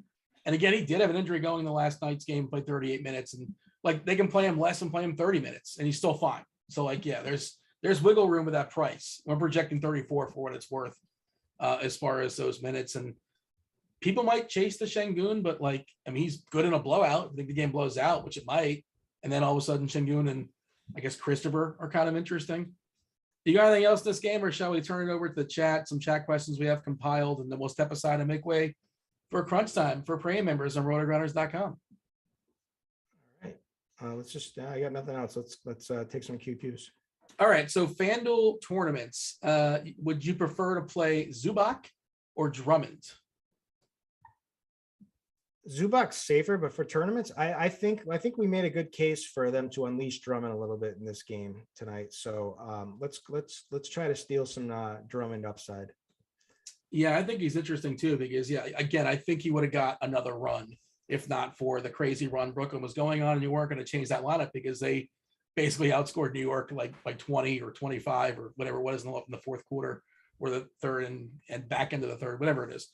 And again, he did have an injury going the last night's game, played 38 minutes. And they can play him less and play him 30 minutes, and he's still fine. So there's wiggle room with that price. We're projecting 34 for what it's worth as far as those minutes. And people might chase the Şengün, but he's good in a blowout. I think the game blows out, which it might. And then all of a sudden, Şengün and I guess Christopher are kind of interesting. You got anything else in this game, or shall we turn it over to the chat? Some chat questions we have compiled, and then we'll step aside and make way for crunch time for premium members on rotogrinders.com. All right. Let's just, I got nothing else. Let's take some QQs. All right. So FanDuel tournaments, would you prefer to play Zubac or Drummond? Zubac's safer, but for tournaments, I think we made a good case for them to unleash Drummond a little bit in this game tonight. So let's try to steal some Drummond upside. Yeah, I think he's interesting too, because again, I think he would have got another run if not for the crazy run Brooklyn was going on, and you weren't going to change that lineup because they basically outscored New York like by 20 or 25 or whatever it was in the fourth quarter or the third and back into the third, whatever it is.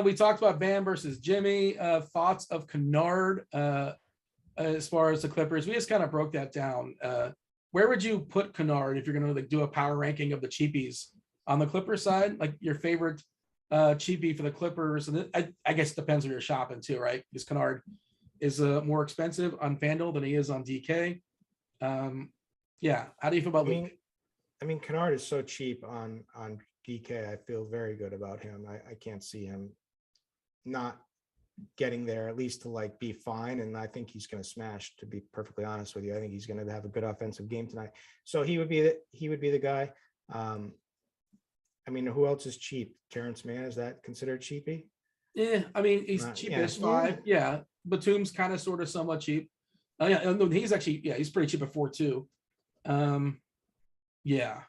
We talked about Bam versus Jimmy. Thoughts of Kennard as far as the Clippers. We just kind of broke that down. Where would you put Kennard if you're going to like do a power ranking of the cheapies on the Clippers side? Like your favorite cheapie for the Clippers, and I guess it depends where you're shopping too, right? Because Kennard is more expensive on FanDuel than he is on DK. Yeah, how do you feel about Luke? I mean, Kennard is so cheap on DK. I feel very good about him. I can't see him not getting there, at least to like be fine. And I think he's going to smash, to be perfectly honest with you. I think he's going to have a good offensive game tonight. So he would be the guy. I mean, who else is cheap? Terrence Mann, is that considered cheapy? Yeah, I mean, he's cheapest five. Yeah. Batum's kind of sort of somewhat cheap. Yeah, he's actually, he's pretty cheap at 4-2. Yeah.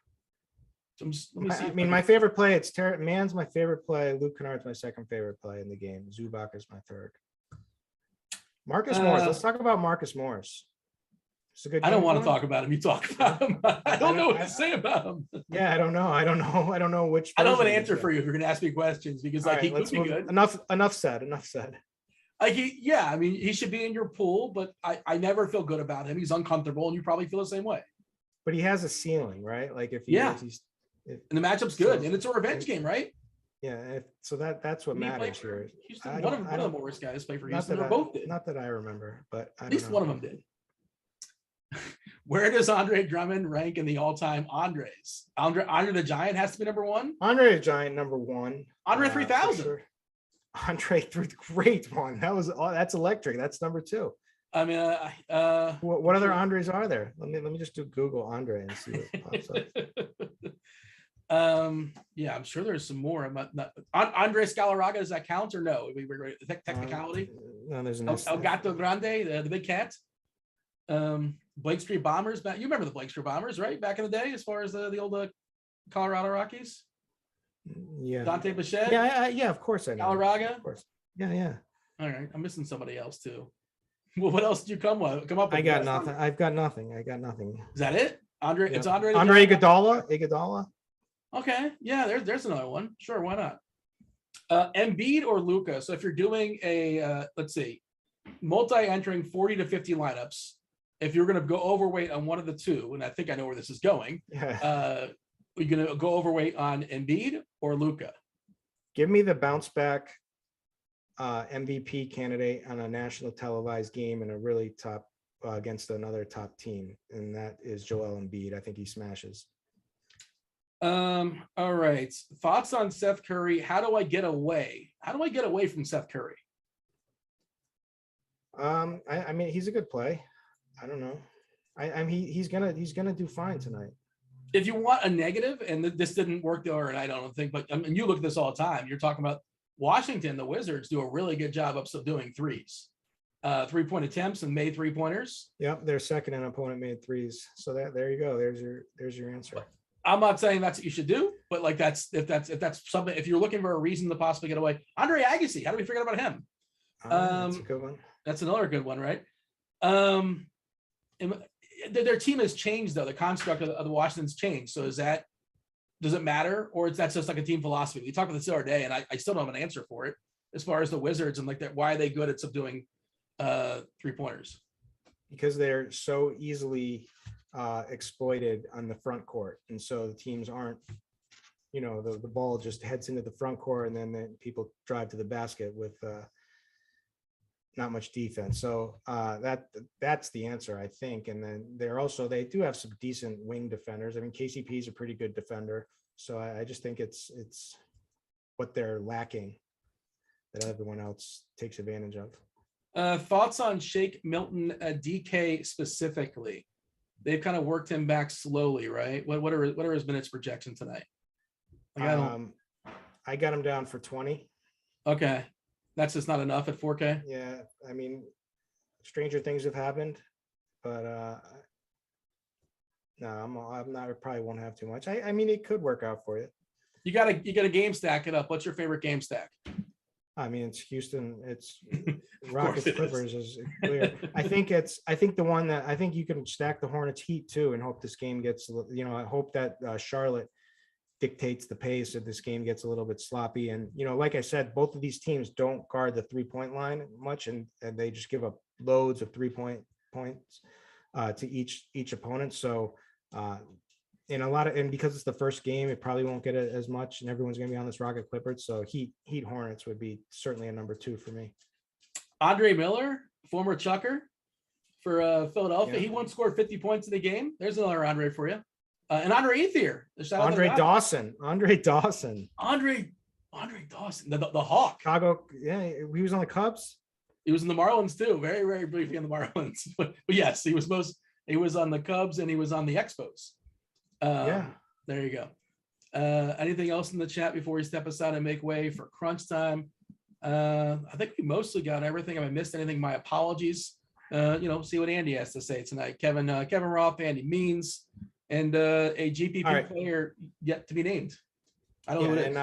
So let me see. I mean, my favorite play, it's Mann's my favorite play. Luke Kennard's my second favorite play in the game. Zubac is my third. Marcus Morris. Let's talk about Marcus Morris. I don't want to talk about him. You talk about him. I don't know what to say about him. Yeah, I don't know which. I don't have an answer for you if you're going to ask me questions, because like he could be good. Enough said. Like I mean, he should be in your pool, but I never feel good about him. He's uncomfortable, and you probably feel the same way. But he has a ceiling, right? Like if and the matchup's good, and it's a revenge game, right? Yeah, so that's what matters here. One of the Morris guys play for Houston. They both did. Not that I remember, but at least one of them did. Where does Andre Drummond rank in the all-time Andres? Andre the Giant has to be number one. Andre the Giant number one. Andre 3000. Sure. Andre threw the great one. That's electric. That's number two. I mean, what other Andres are there? Let me just do Google Andre and see what pops up. Yeah, I'm sure there's some more. I'm not Andre Scalaraga, does that count or no? Technicality. No, there's an El Gato Grande, the big cat. Blake Street Bombers. You remember the Blake Street Bombers, right? Back in the day, as far as the old Colorado Rockies. Yeah. Dante Bichette. Yeah, of course I know. Scalaraga. Of course. Yeah. All right, I'm missing somebody else too. Well, what else did you come up with? I got nothing. I've got nothing. Is that it? Andre? Yeah. It's Andre. Andre Iguodala. Okay. Yeah, there's another one. Sure, why not? Embiid or Luca. So if you're doing a let's see, multi-entering 40 to 50 lineups, if you're going to go overweight on one of the two, and I think I know where this is going, you're going to go overweight on Embiid or Luca? Give me the bounce back MVP candidate on a national televised game and a really top against another top team, and that is Joel Embiid. I think he smashes. All right. Thoughts on Seth Curry? How do I get away from Seth Curry? I mean, he's a good play. I don't know. He's gonna do fine tonight. If you want a negative, and this didn't work though, and I don't think, but I mean, you look at this all the time. You're talking about Washington. The Wizards do a really good job of subduing threes, 3-point attempts and made 3-pointers. Yep, their second and opponent made threes. So there you go. There's your answer. I'm not saying that's what you should do, but like if that's something, if you're looking for a reason to possibly get away, Andre Agassi, how do we forget about him? That's a good one. That's another good one, right? Their team has changed though. The construct of the Washington's changed. So does it matter, or is that just like a team philosophy? We talked about this the other day, and I still don't have an answer for it as far as the Wizards and like that. Why are they good at subduing 3-pointers? Because they're so easily exploited on the front court, and so the teams aren't. The ball just heads into the front court, and then people drive to the basket with not much defense. So that's the answer, I think. And then they do have some decent wing defenders. I mean, KCP is a pretty good defender. So I just think it's what they're lacking that everyone else takes advantage of. Thoughts on Shake Milton DK specifically? They've kind of worked him back slowly, right? What are his minutes projection tonight? I got him down for 20. Okay, that's just not enough at 4K. Yeah, I mean, stranger things have happened, but no, I'm not. I probably won't have too much. I mean, it could work out for you. You got to game stack it up. What's your favorite game stack? I mean, it's Houston. It's Rockets Clippers is clear. I think the one that I think you can stack the Hornets Heat too, and hope this game gets. I hope that Charlotte dictates the pace if this game gets a little bit sloppy. And like I said, both of these teams don't guard the 3-point line much, and they just give up loads of 3-point points to each opponent. So. And because it's the first game, it probably won't get it as much, and everyone's going to be on this Rocket Clippers. So Heat Hornets would be certainly a number 2 for me. Andre Miller, former Chucker for Philadelphia. Yeah. He once scored 50 points in the game. There's another Andre for you. And Andre Ethier. Andre Dawson, the Hawk. Chicago. Yeah, he was on the Cubs. He was in the Marlins too. Very, very briefly in the Marlins. But yes, he was on the Cubs and he was on the Expos. There you go. Anything else in the chat before we step aside and make way for crunch time? I think we mostly got everything. If I missed anything, my apologies. See what Andy has to say tonight. Kevin Roth, Andy Means, and a GPP player yet to be named. I don't know who it is.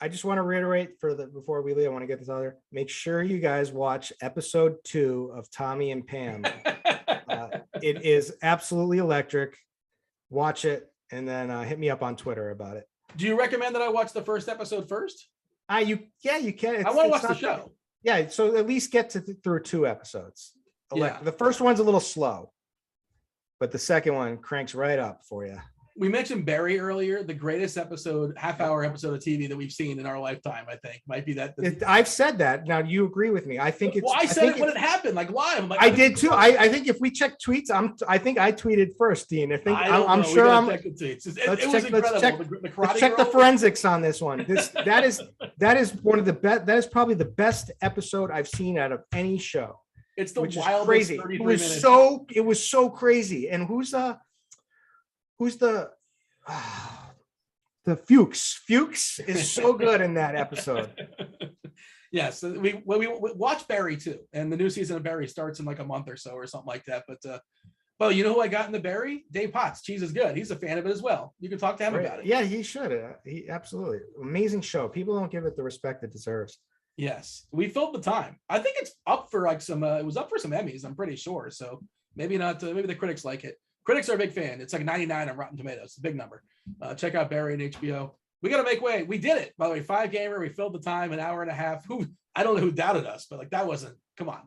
I just want to reiterate before we leave, I want to get this out there. Make sure you guys watch episode 2 of Tommy and Pam. It is absolutely electric. Watch it. And then hit me up on Twitter about it. Do you recommend that I watch the first episode first? You can. I want to watch the show. Yeah, so at least get through 2 episodes. Yeah. The first one's a little slow, but the second one cranks right up for you. We mentioned Barry earlier, the greatest half-hour episode of TV that we've seen in our lifetime, I think. Might be that. I've said that. Now, you agree with me. I think it's... Well, I said it when it happened, like live. I did too. I think if we check tweets, I think I tweeted first, Dean. I'm sure check the tweets. It was incredible. Let's check the forensics on this one. That is one of the best. That is probably the best episode I've seen out of any show. It's the wildest crazy. 33 minutes. It was so crazy. And who's the Fuchs? Fuchs is so good in that episode. Yes, we watch Barry too, and the new season of Barry starts in like a month or so or something like that. But well, you know who I got in the Barry? Dave Potts. Cheese is good. He's a fan of it as well. You can talk to him about it. Yeah, he should. He absolutely amazing show. People don't give it the respect it deserves. Yes, we filled the time. I think it's up for like some. It was up for some Emmys. I'm pretty sure. So maybe not. Maybe the critics like it. Critics are a big fan. It's like 99 on Rotten Tomatoes. It's a big number. Check out Barry and HBO. We got to make way. We did it. By the way, 5-gamer. We filled the time, an hour and a half. I don't know who doubted us, but like that wasn't. Come on,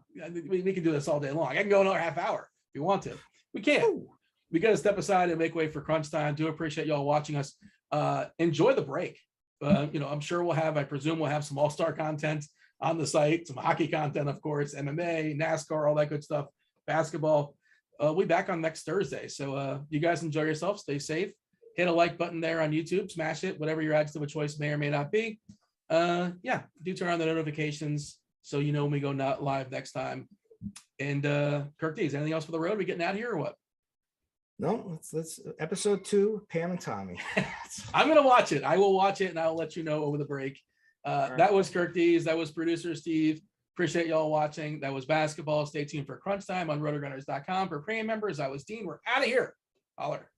we can do this all day long. I can go another half hour if you want to. We can't. We got to step aside and make way for crunch time. Do appreciate y'all watching us. Enjoy the break. I'm sure I presume we'll have some all-star content on the site, some hockey content, of course, MMA, NASCAR, all that good stuff, basketball. We'll be back on next Thursday. So you guys enjoy yourself. Stay safe. Hit a like button there on YouTube. Smash it. Whatever your adds to a choice may or may not be. Do turn on the notifications so you know when we go not live next time. And Kirk D, is anything else for the road? We getting out of here or what? No, let's episode 2, Pam and Tommy. I'm gonna watch it. I will watch it and I'll let you know over the break. Right. That was Kirk D's. That was producer Steve. Appreciate y'all watching. That was basketball. Stay tuned for crunch time on Rotogrinders.com. For premium members, I was Dean. We're out of here. Holler.